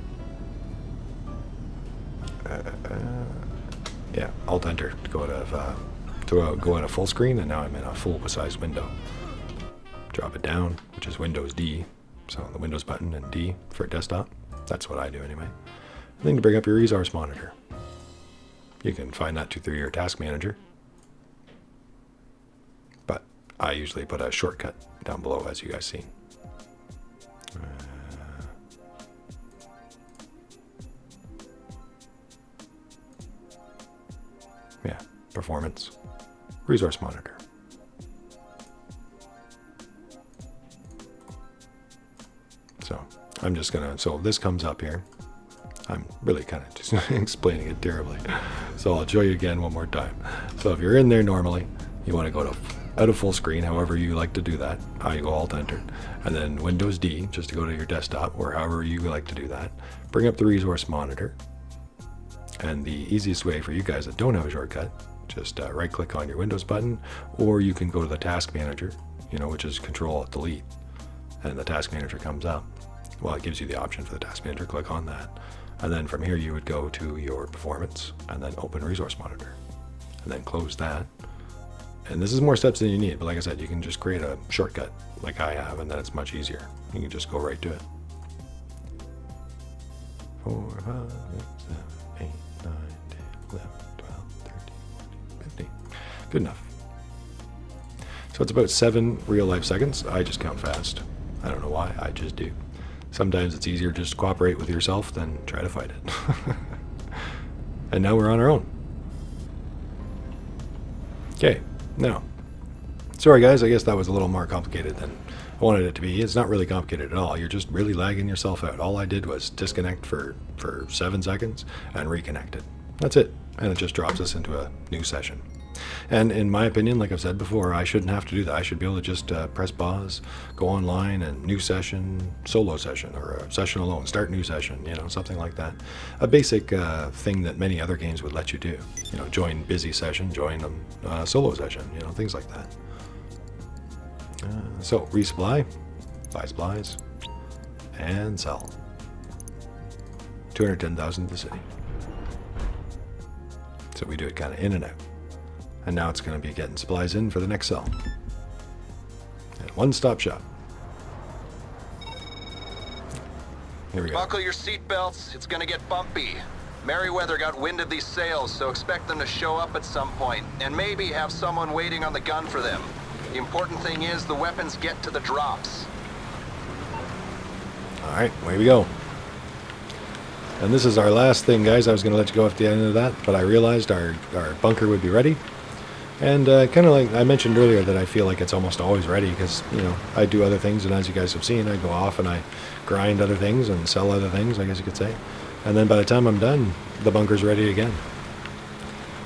Yeah, Alt-Enter to go in a full screen, and now I'm in a full-size window. Drop it down, which is Windows D, so the Windows button and D for desktop. That's what I do anyway. And then to bring up your resource monitor. You can find that through your task manager. But I usually put a shortcut down below, as you guys see. Yeah, performance, resource monitor. So I'm just gonna, so this comes up here. I'm really kind of just explaining it terribly. So I'll show you again one more time. So if you're in there normally, you want to go to out of full screen, however you like to do that. You go Alt-Enter, and then Windows D, just to go to your desktop, or however you like to do that. Bring up the resource monitor. And the easiest way for you guys that don't have a shortcut, just right click on your Windows button, or you can go to the task manager, you know, which is Control-Delete, and the task manager comes up. Well, it gives you the option for the task manager, click on that. And then from here you would go to your performance and then open resource monitor and then close that. And this is more steps than you need, but like I said, you can just create a shortcut like I have, and then it's much easier. You can just go right to it. 4, 5, 6, 7, 8, 9, 10, 11, 12, 13, 14, 15. Good enough. So it's about 7 real life seconds. I just count fast. I don't know why, I just do. Sometimes it's easier just to cooperate with yourself than try to fight it. And now we're on our own. Okay, now. Sorry guys, I guess that was a little more complicated than I wanted it to be. It's not really complicated at all. You're just really lagging yourself out. All I did was disconnect for 7 seconds and reconnect it. That's it. And it just drops us into a new session. And in my opinion, like I've said before, I shouldn't have to do that. I should be able to just press pause, go online, and new session, solo session, or a session alone, start new session, you know, something like that. A basic thing that many other games would let you do. You know, join busy session, join solo session, you know, things like that. So, resupply, buy supplies, and sell. 210,000 to the city. So we do it kind of in and out. And now it's going to be getting supplies in for the next sell. And one-stop shop. Here we go. Buckle your seatbelts. It's going to get bumpy. Merryweather got wind of these sales, so expect them to show up at some point, and maybe have someone waiting on the gun for them. The important thing is the weapons get to the drops. Alright, away we go. And this is our last thing, guys. I was going to let you go at the end of that, but I realized our bunker would be ready. And kind of like I mentioned earlier that I feel like it's almost always ready because, you know, I do other things, and as you guys have seen, I go off and I grind other things and sell other things, I guess you could say. And then by the time I'm done, the bunker's ready again.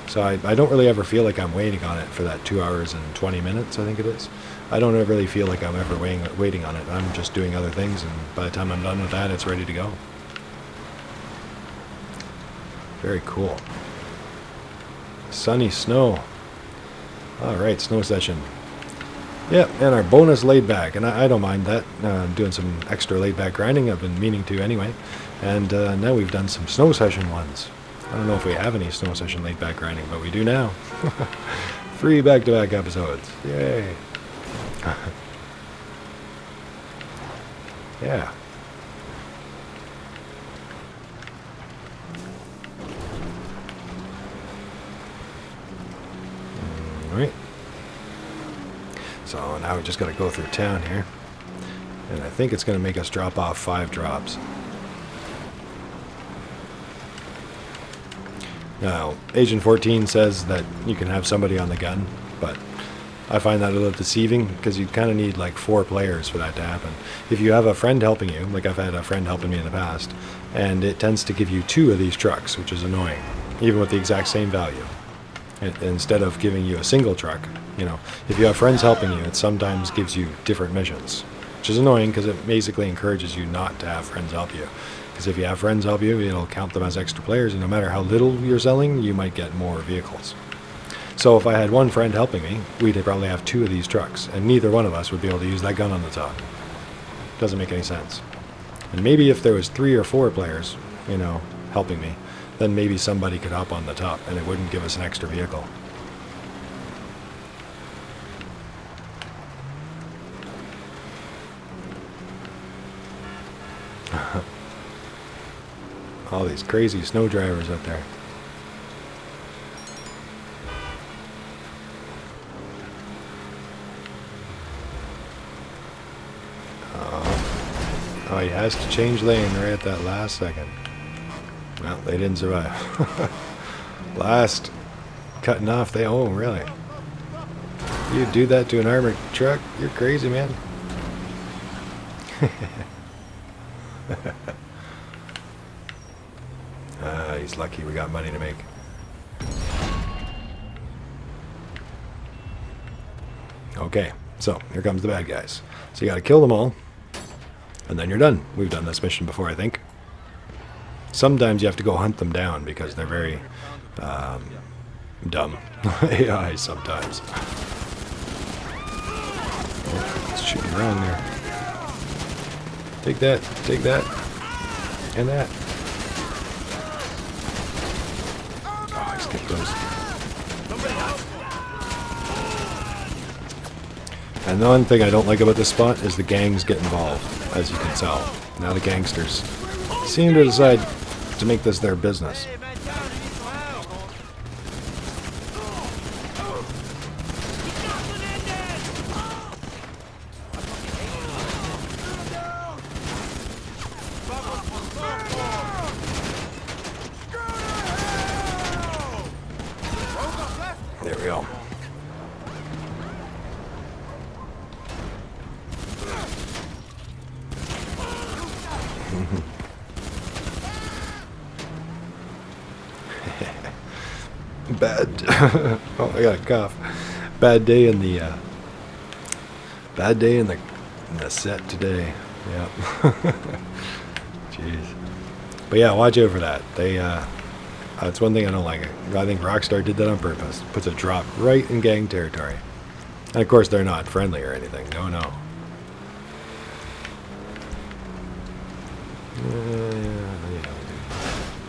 So I don't really ever feel like I'm waiting on it for that 2 hours and 20 minutes, I think it is. I don't ever really feel like I'm ever waiting on it. I'm just doing other things, and by the time I'm done with that, it's ready to go. Very cool. Sunny snow. Alright, snow session. Yep, and our bonus laid back, and I don't mind that. I'm doing some extra laid back grinding. I've been meaning to anyway. And now we've done some snow session ones. I don't know if we have any snow session laid back grinding, but we do now. 3 back-to-back episodes. Yay. Yeah. Alright. So now we just got to go through town here. And I think it's going to make us drop off 5 drops. Now, Agent 14 says that you can have somebody on the gun, but I find that a little deceiving because you kind of need like 4 players for that to happen. If you have a friend helping you, like I've had a friend helping me in the past, and it tends to give you 2 of these trucks, which is annoying, even with the exact same value. Instead of giving you a single truck, you know, if you have friends helping you, it sometimes gives you different missions, which is annoying because it basically encourages you not to have friends help you. Because if you have friends help you, it'll count them as extra players, and no matter how little you're selling, you might get more vehicles. So if I had one friend helping me, we'd probably have 2 of these trucks, and neither one of us would be able to use that gun on the top. Doesn't make any sense. And maybe if there was 3 or 4 players, you know, helping me, then maybe somebody could hop on the top, and it wouldn't give us an extra vehicle. All these crazy snow drivers out there. Oh, he has to change lane right at that last second. Well, they didn't survive. Last cutting off, oh, really? You do that to an armored truck? You're crazy, man. He's lucky we got money to make. Okay, so here comes the bad guys. So you gotta kill them all, and then you're done. We've done this mission before, I think. Sometimes you have to go hunt them down because they're very dumb. AI sometimes. Oh, it's shooting around there. Take that, and that. Oh, I skipped those. And the one thing I don't like about this spot is the gangs get involved, as you can tell. Now the gangsters seem to decide to make this their business. There we go. Bad. Oh, I got a cough. Bad day in the set today. Yeah. Jeez. But yeah, watch out for that. They that's one thing I don't like. I think Rockstar did that on purpose. Puts a drop right in gang territory. And of course, they're not friendly or anything. No, no.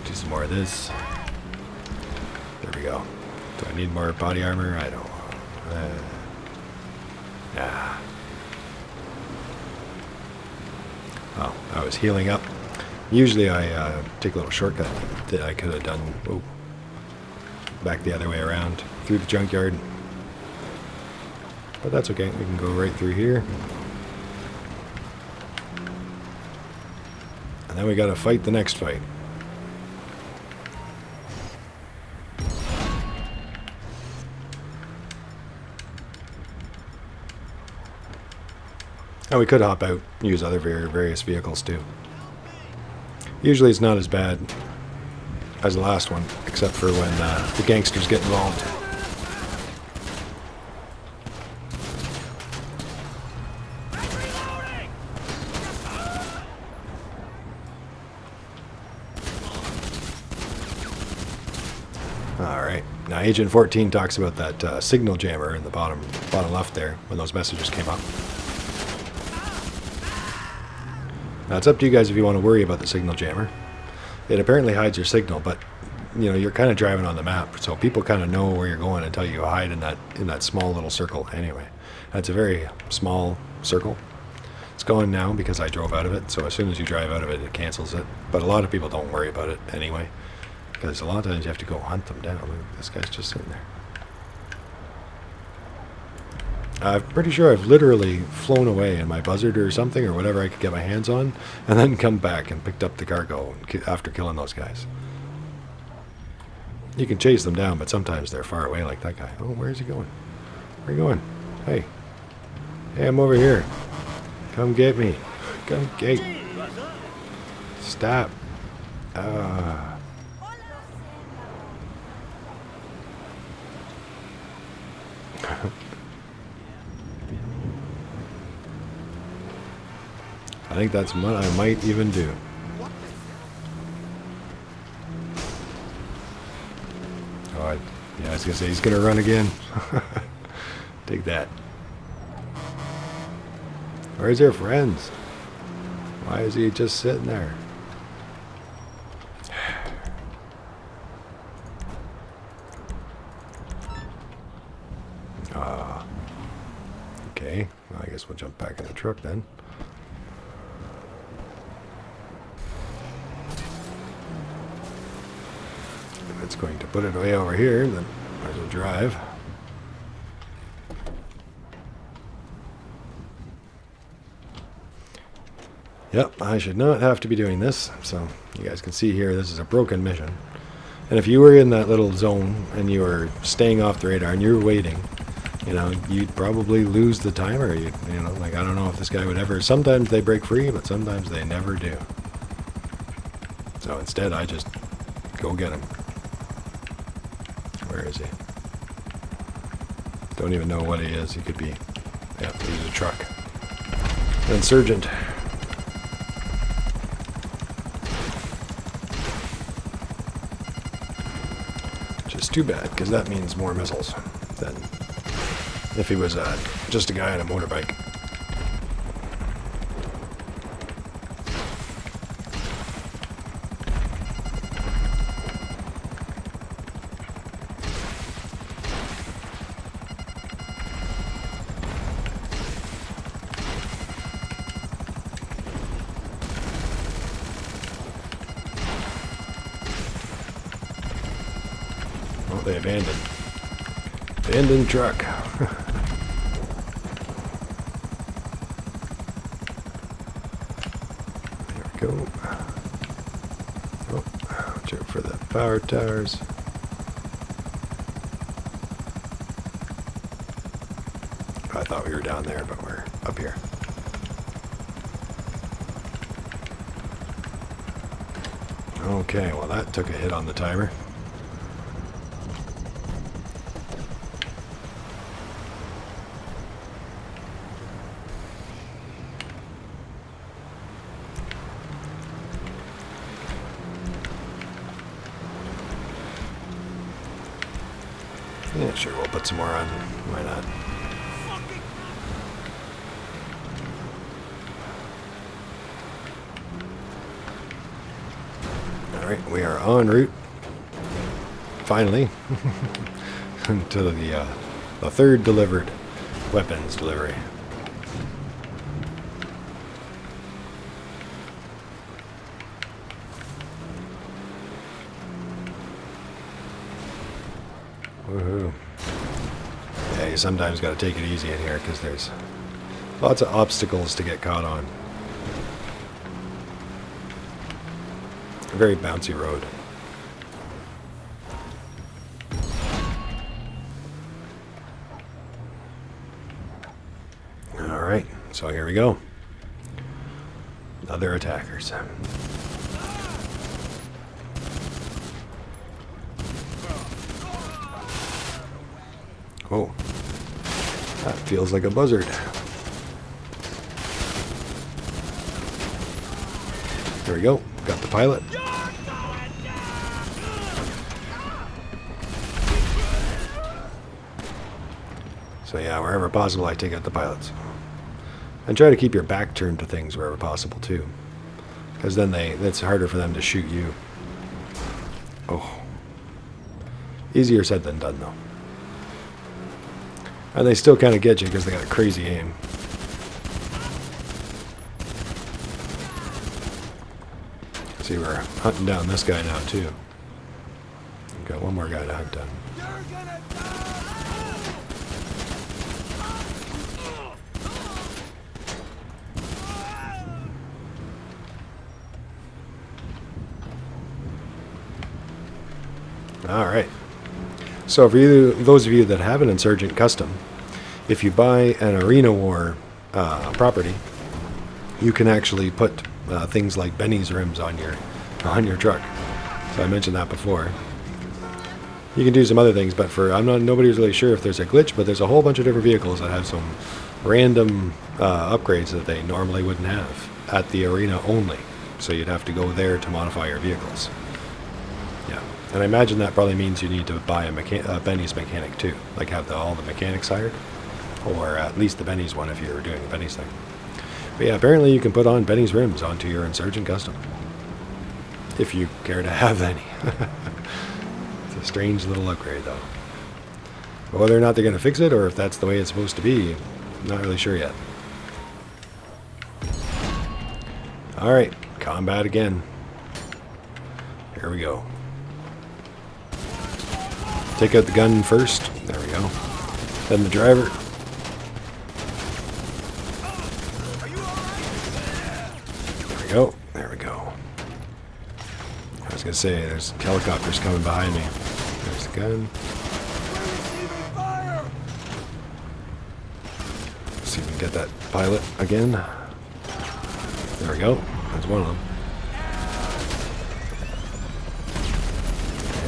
Do some more of this. There we go. Do I need more body armor? I don't. Nah. Oh, I was healing up. Usually I take a little shortcut that I could have done. Whoa. Back the other way around through the junkyard. But that's okay. We can go right through here. And then we gotta fight the next fight. And we could hop out, use other various vehicles too. Usually it's not as bad as the last one, except for when the gangsters get involved. Alright, now Agent 14 talks about that signal jammer in the bottom left there, when those messages came up. Now it's up to you guys if you want to worry about the signal jammer. It apparently hides your signal, but you know, you're kind of driving on the map, so people kind of know where you're going until you hide in that small little circle anyway. And it's a very small circle. It's gone now because I drove out of it, so as soon as you drive out of it, it cancels it. But a lot of people don't worry about it anyway, because a lot of times you have to go hunt them down. Look, this guy's just sitting there. I'm pretty sure I've literally flown away in my buzzard or something or whatever I could get my hands on, and then come back and picked up the cargo after killing those guys. You can chase them down, but sometimes they're far away like that guy. Oh, where's he going? Where are you going? Hey. Hey, I'm over here. Come get me. Come get me. Stop. I think that's what I might even do. Oh, yeah, I was gonna say he's gonna run again. Take that. Where's your friends? Why is he just sitting there? Okay, well, I guess we'll jump back in the truck then. If it's going to put it away over here, then might as well drive. Yep, I should not have to be doing this. So you guys can see here, this is a broken mission. And if you were in that little zone and you were staying off the radar and you're waiting, you know, you'd probably lose the timer. You know, like, I don't know if this guy would ever. Sometimes they break free, but sometimes they never do. So instead, I just go get him. Where is he? Don't even know what he is. He could be. Yeah, he's a truck. Insurgent. Just too bad, because that means more missiles than if he was just a guy on a motorbike. Oh, they abandoned. Abandoned truck. Go. Oh, check for the power towers. I thought we were down there, but we're up here. Okay, well that took a hit on the timer. Yeah, sure, we'll put some more on. Why not? Alright, we are en route, finally, to the third delivered weapons delivery. Woohoo. Yeah, you sometimes got to take it easy in here because there's lots of obstacles to get caught on. A very bouncy road. Alright, so here we go. Other attackers. Oh, that feels like a buzzard. There we go. Got the pilot. So yeah, wherever possible, I take out the pilots. And try to keep your back turned to things wherever possible too, because then it's harder for them to shoot you. Oh, easier said than done though. And they still kind of get you because they got a crazy aim. See, we're hunting down this guy now too. We've got one more guy to hunt down. All right. So for you, those of you that have an Insurgent Custom, if you buy an Arena War property, you can actually put things like Benny's rims on your truck. So I mentioned that before. You can do some other things, but nobody's really sure if there's a glitch, but there's a whole bunch of different vehicles that have some random upgrades that they normally wouldn't have at the arena only. So you'd have to go there to modify your vehicles. Yeah. And I imagine that probably means you need to buy a Benny's mechanic too, like have all the mechanics hired, or at least the Benny's one if you're doing a Benny's thing. But yeah, apparently you can put on Benny's rims onto your Insurgent Custom, if you care to have any. It's a strange little upgrade though. But whether or not they're going to fix it, or if that's the way it's supposed to be, I'm not really sure yet. Alright, combat again. Here we go. Take out the gun first. There we go. Then the driver. There we go. There we go. I was going to say, there's helicopters coming behind me. There's the gun. Let's see if we can get that pilot again. There we go. That's one of them.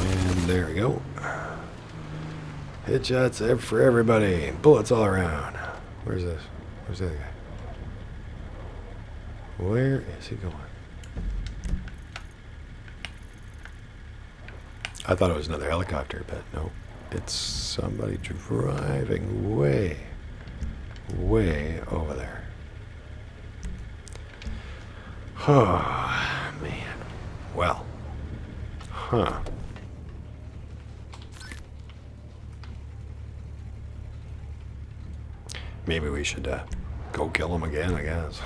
And there we go. Headshots for everybody. Bullets all around. Where's this? Where's the other guy? Where is he going? I thought it was another helicopter, but no. It's somebody driving way over there. Oh, man. Well. Huh. Maybe we should go kill him again, I guess.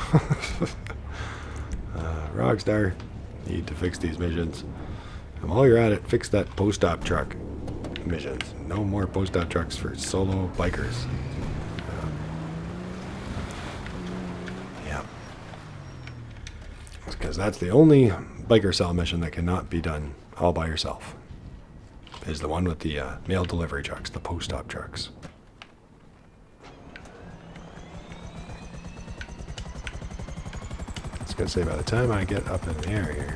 Rockstar, need to fix these missions. And while you're at it, fix that post-op truck missions. No more post-op trucks for solo bikers. Yeah. Because that's the only biker cell mission that cannot be done all by yourself. Is the one with the mail delivery trucks, the post-op trucks. I was going to say, by the time I get up in the air here,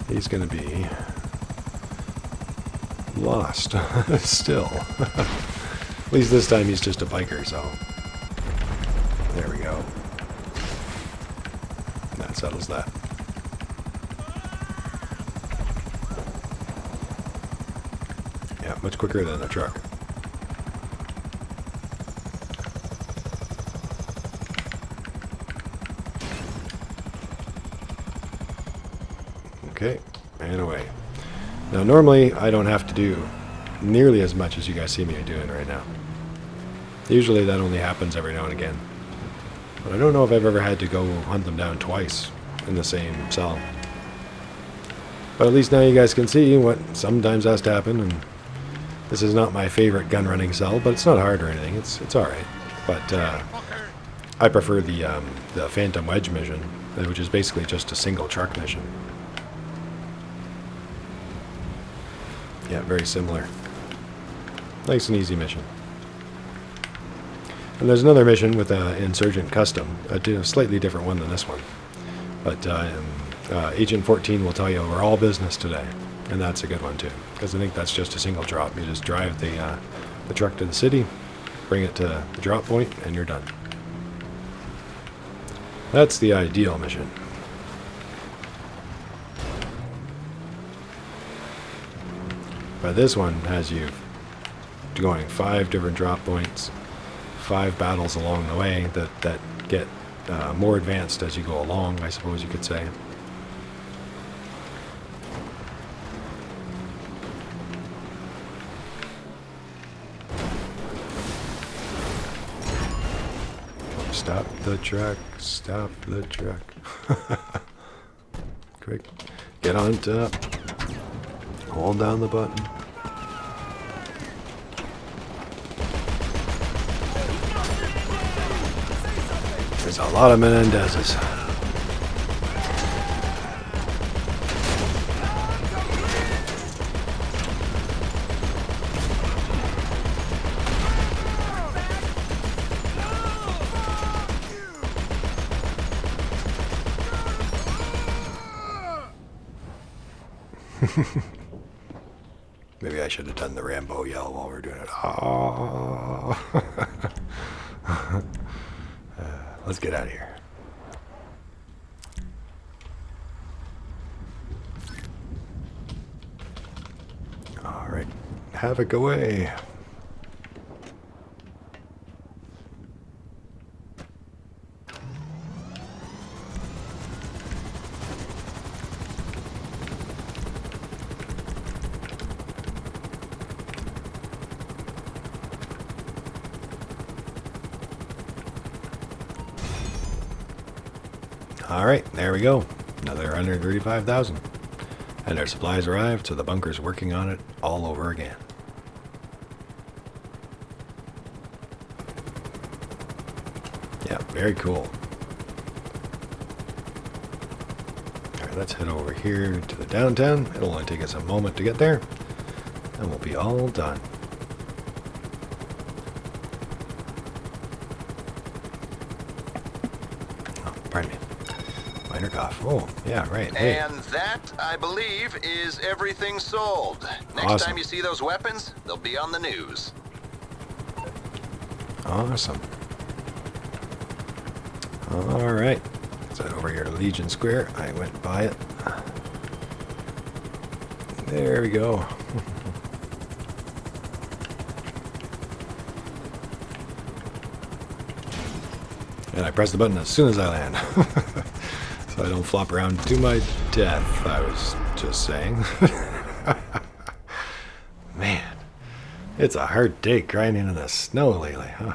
he's going to be lost still. At least this time he's just a biker, so there we go. That settles that. Yeah, much quicker than a truck. Okay, and away. Now normally I don't have to do nearly as much as you guys see me doing right now. Usually that only happens every now and again. But I don't know if I've ever had to go hunt them down twice in the same cell. But at least now you guys can see what sometimes has to happen. And this is not my favorite gun running cell, but it's not hard or anything. It's alright. But I prefer the Phantom Wedge mission, which is basically just a single truck mission. Yeah, very similar. Nice and easy mission. And there's another mission with Insurgent Custom, a slightly different one than this one. But Agent 14 will tell you we're all business today, and that's a good one too, because I think that's just a single drop. You just drive the truck to the city, bring it to the drop point, and you're done. That's the ideal mission. But this one has you going 5 different drop points, 5 battles along the way that get more advanced as you go along, I suppose you could say. Stop the truck, stop the truck. Quick, get on top, hold down the button. There's a lot of Menendezes. Maybe I should have done the Rambo yell while we're doing it. Oh. Let's get out of here. All right, havoc away. Alright, there we go. Another 135,000. And our supplies arrived, so the bunker's working on it all over again. Yeah, very cool. Alright, let's head over here to the downtown. It'll only take us a moment to get there, and we'll be all done. Oh, pardon me. Minor cough. Oh, yeah, right. Hey. And that, I believe, is everything sold. Next Awesome. time you see those weapons, they'll be on the news. Awesome. Alright. Is that over here to Legion Square? I went by it. There we go. And I press the button as soon as I land. So I don't flop around to my death, I was just saying. Man, it's a hard day grinding in the snow lately, huh?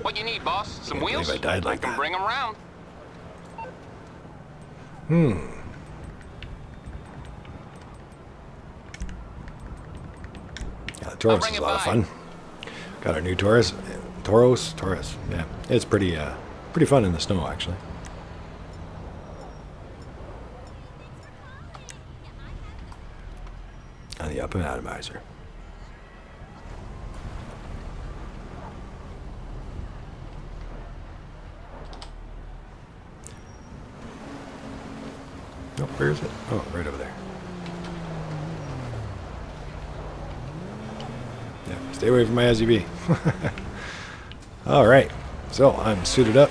What you need, boss? Some Can't wheels? believe I died like can that. bring them round. Yeah, the Taurus is a lot of fun. Got our new Taurus. Taurus. Yeah, it's pretty fun in the snow, actually. And the up and atomizer. Oh, where is it? Oh, right over there. Yeah, stay away from my SUV. Alright, so I'm suited up,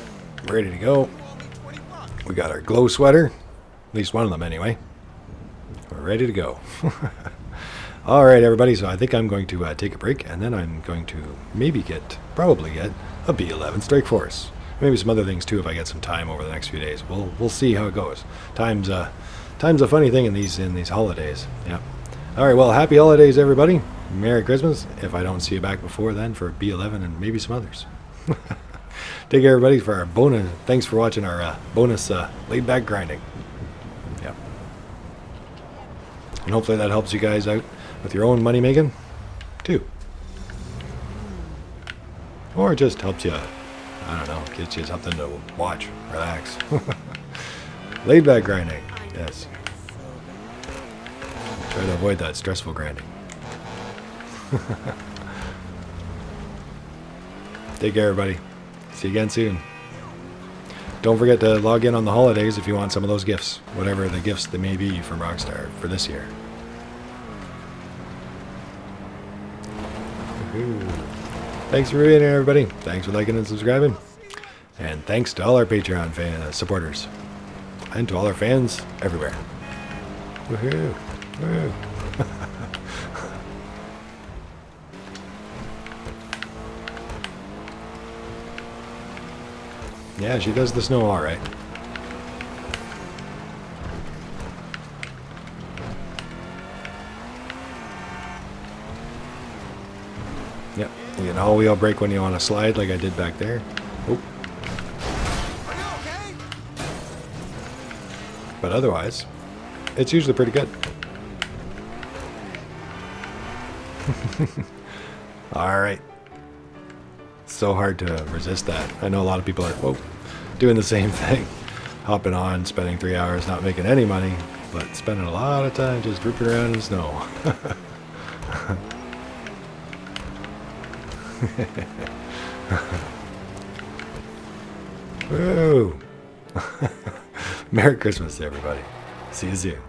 Ready to go. We got our glow sweater. At least one of them anyway. We're ready to go. Alright everybody, so I think I'm going to take a break, and then I'm going to probably get a B11 Strike Force. Maybe some other things too if I get some time over the next few days. We'll see how it goes. Time's a funny thing in these holidays. Yeah. Alright, well, happy holidays everybody. Merry Christmas. If I don't see you back before then for B11 and maybe some others. Take care everybody for our bonus. Thanks for watching our bonus laid-back grinding. Yeah. And hopefully that helps you guys out with your own money making too. Or it just helps you, I don't know, gets you something to watch, relax. Laid-back grinding, yes. Try to avoid that stressful grinding. Take care everybody. See you again soon. Don't forget to log in on the holidays if you want some of those gifts, whatever the gifts they may be from Rockstar for this year. Thanks for being here everybody. Thanks for liking and subscribing. And thanks to all our Patreon supporters. And to all our fans everywhere. Woohoo! Woo! Yeah, she does the snow all right. Yep, you can all-wheel brake when you want to slide like I did back there. Oh. But otherwise, it's usually pretty good. Alright. So hard to resist that. I know a lot of people are doing the same thing. Hopping on, spending 3 hours not making any money, but spending a lot of time just ripping around in snow. Woo! Merry Christmas, everybody. See you soon.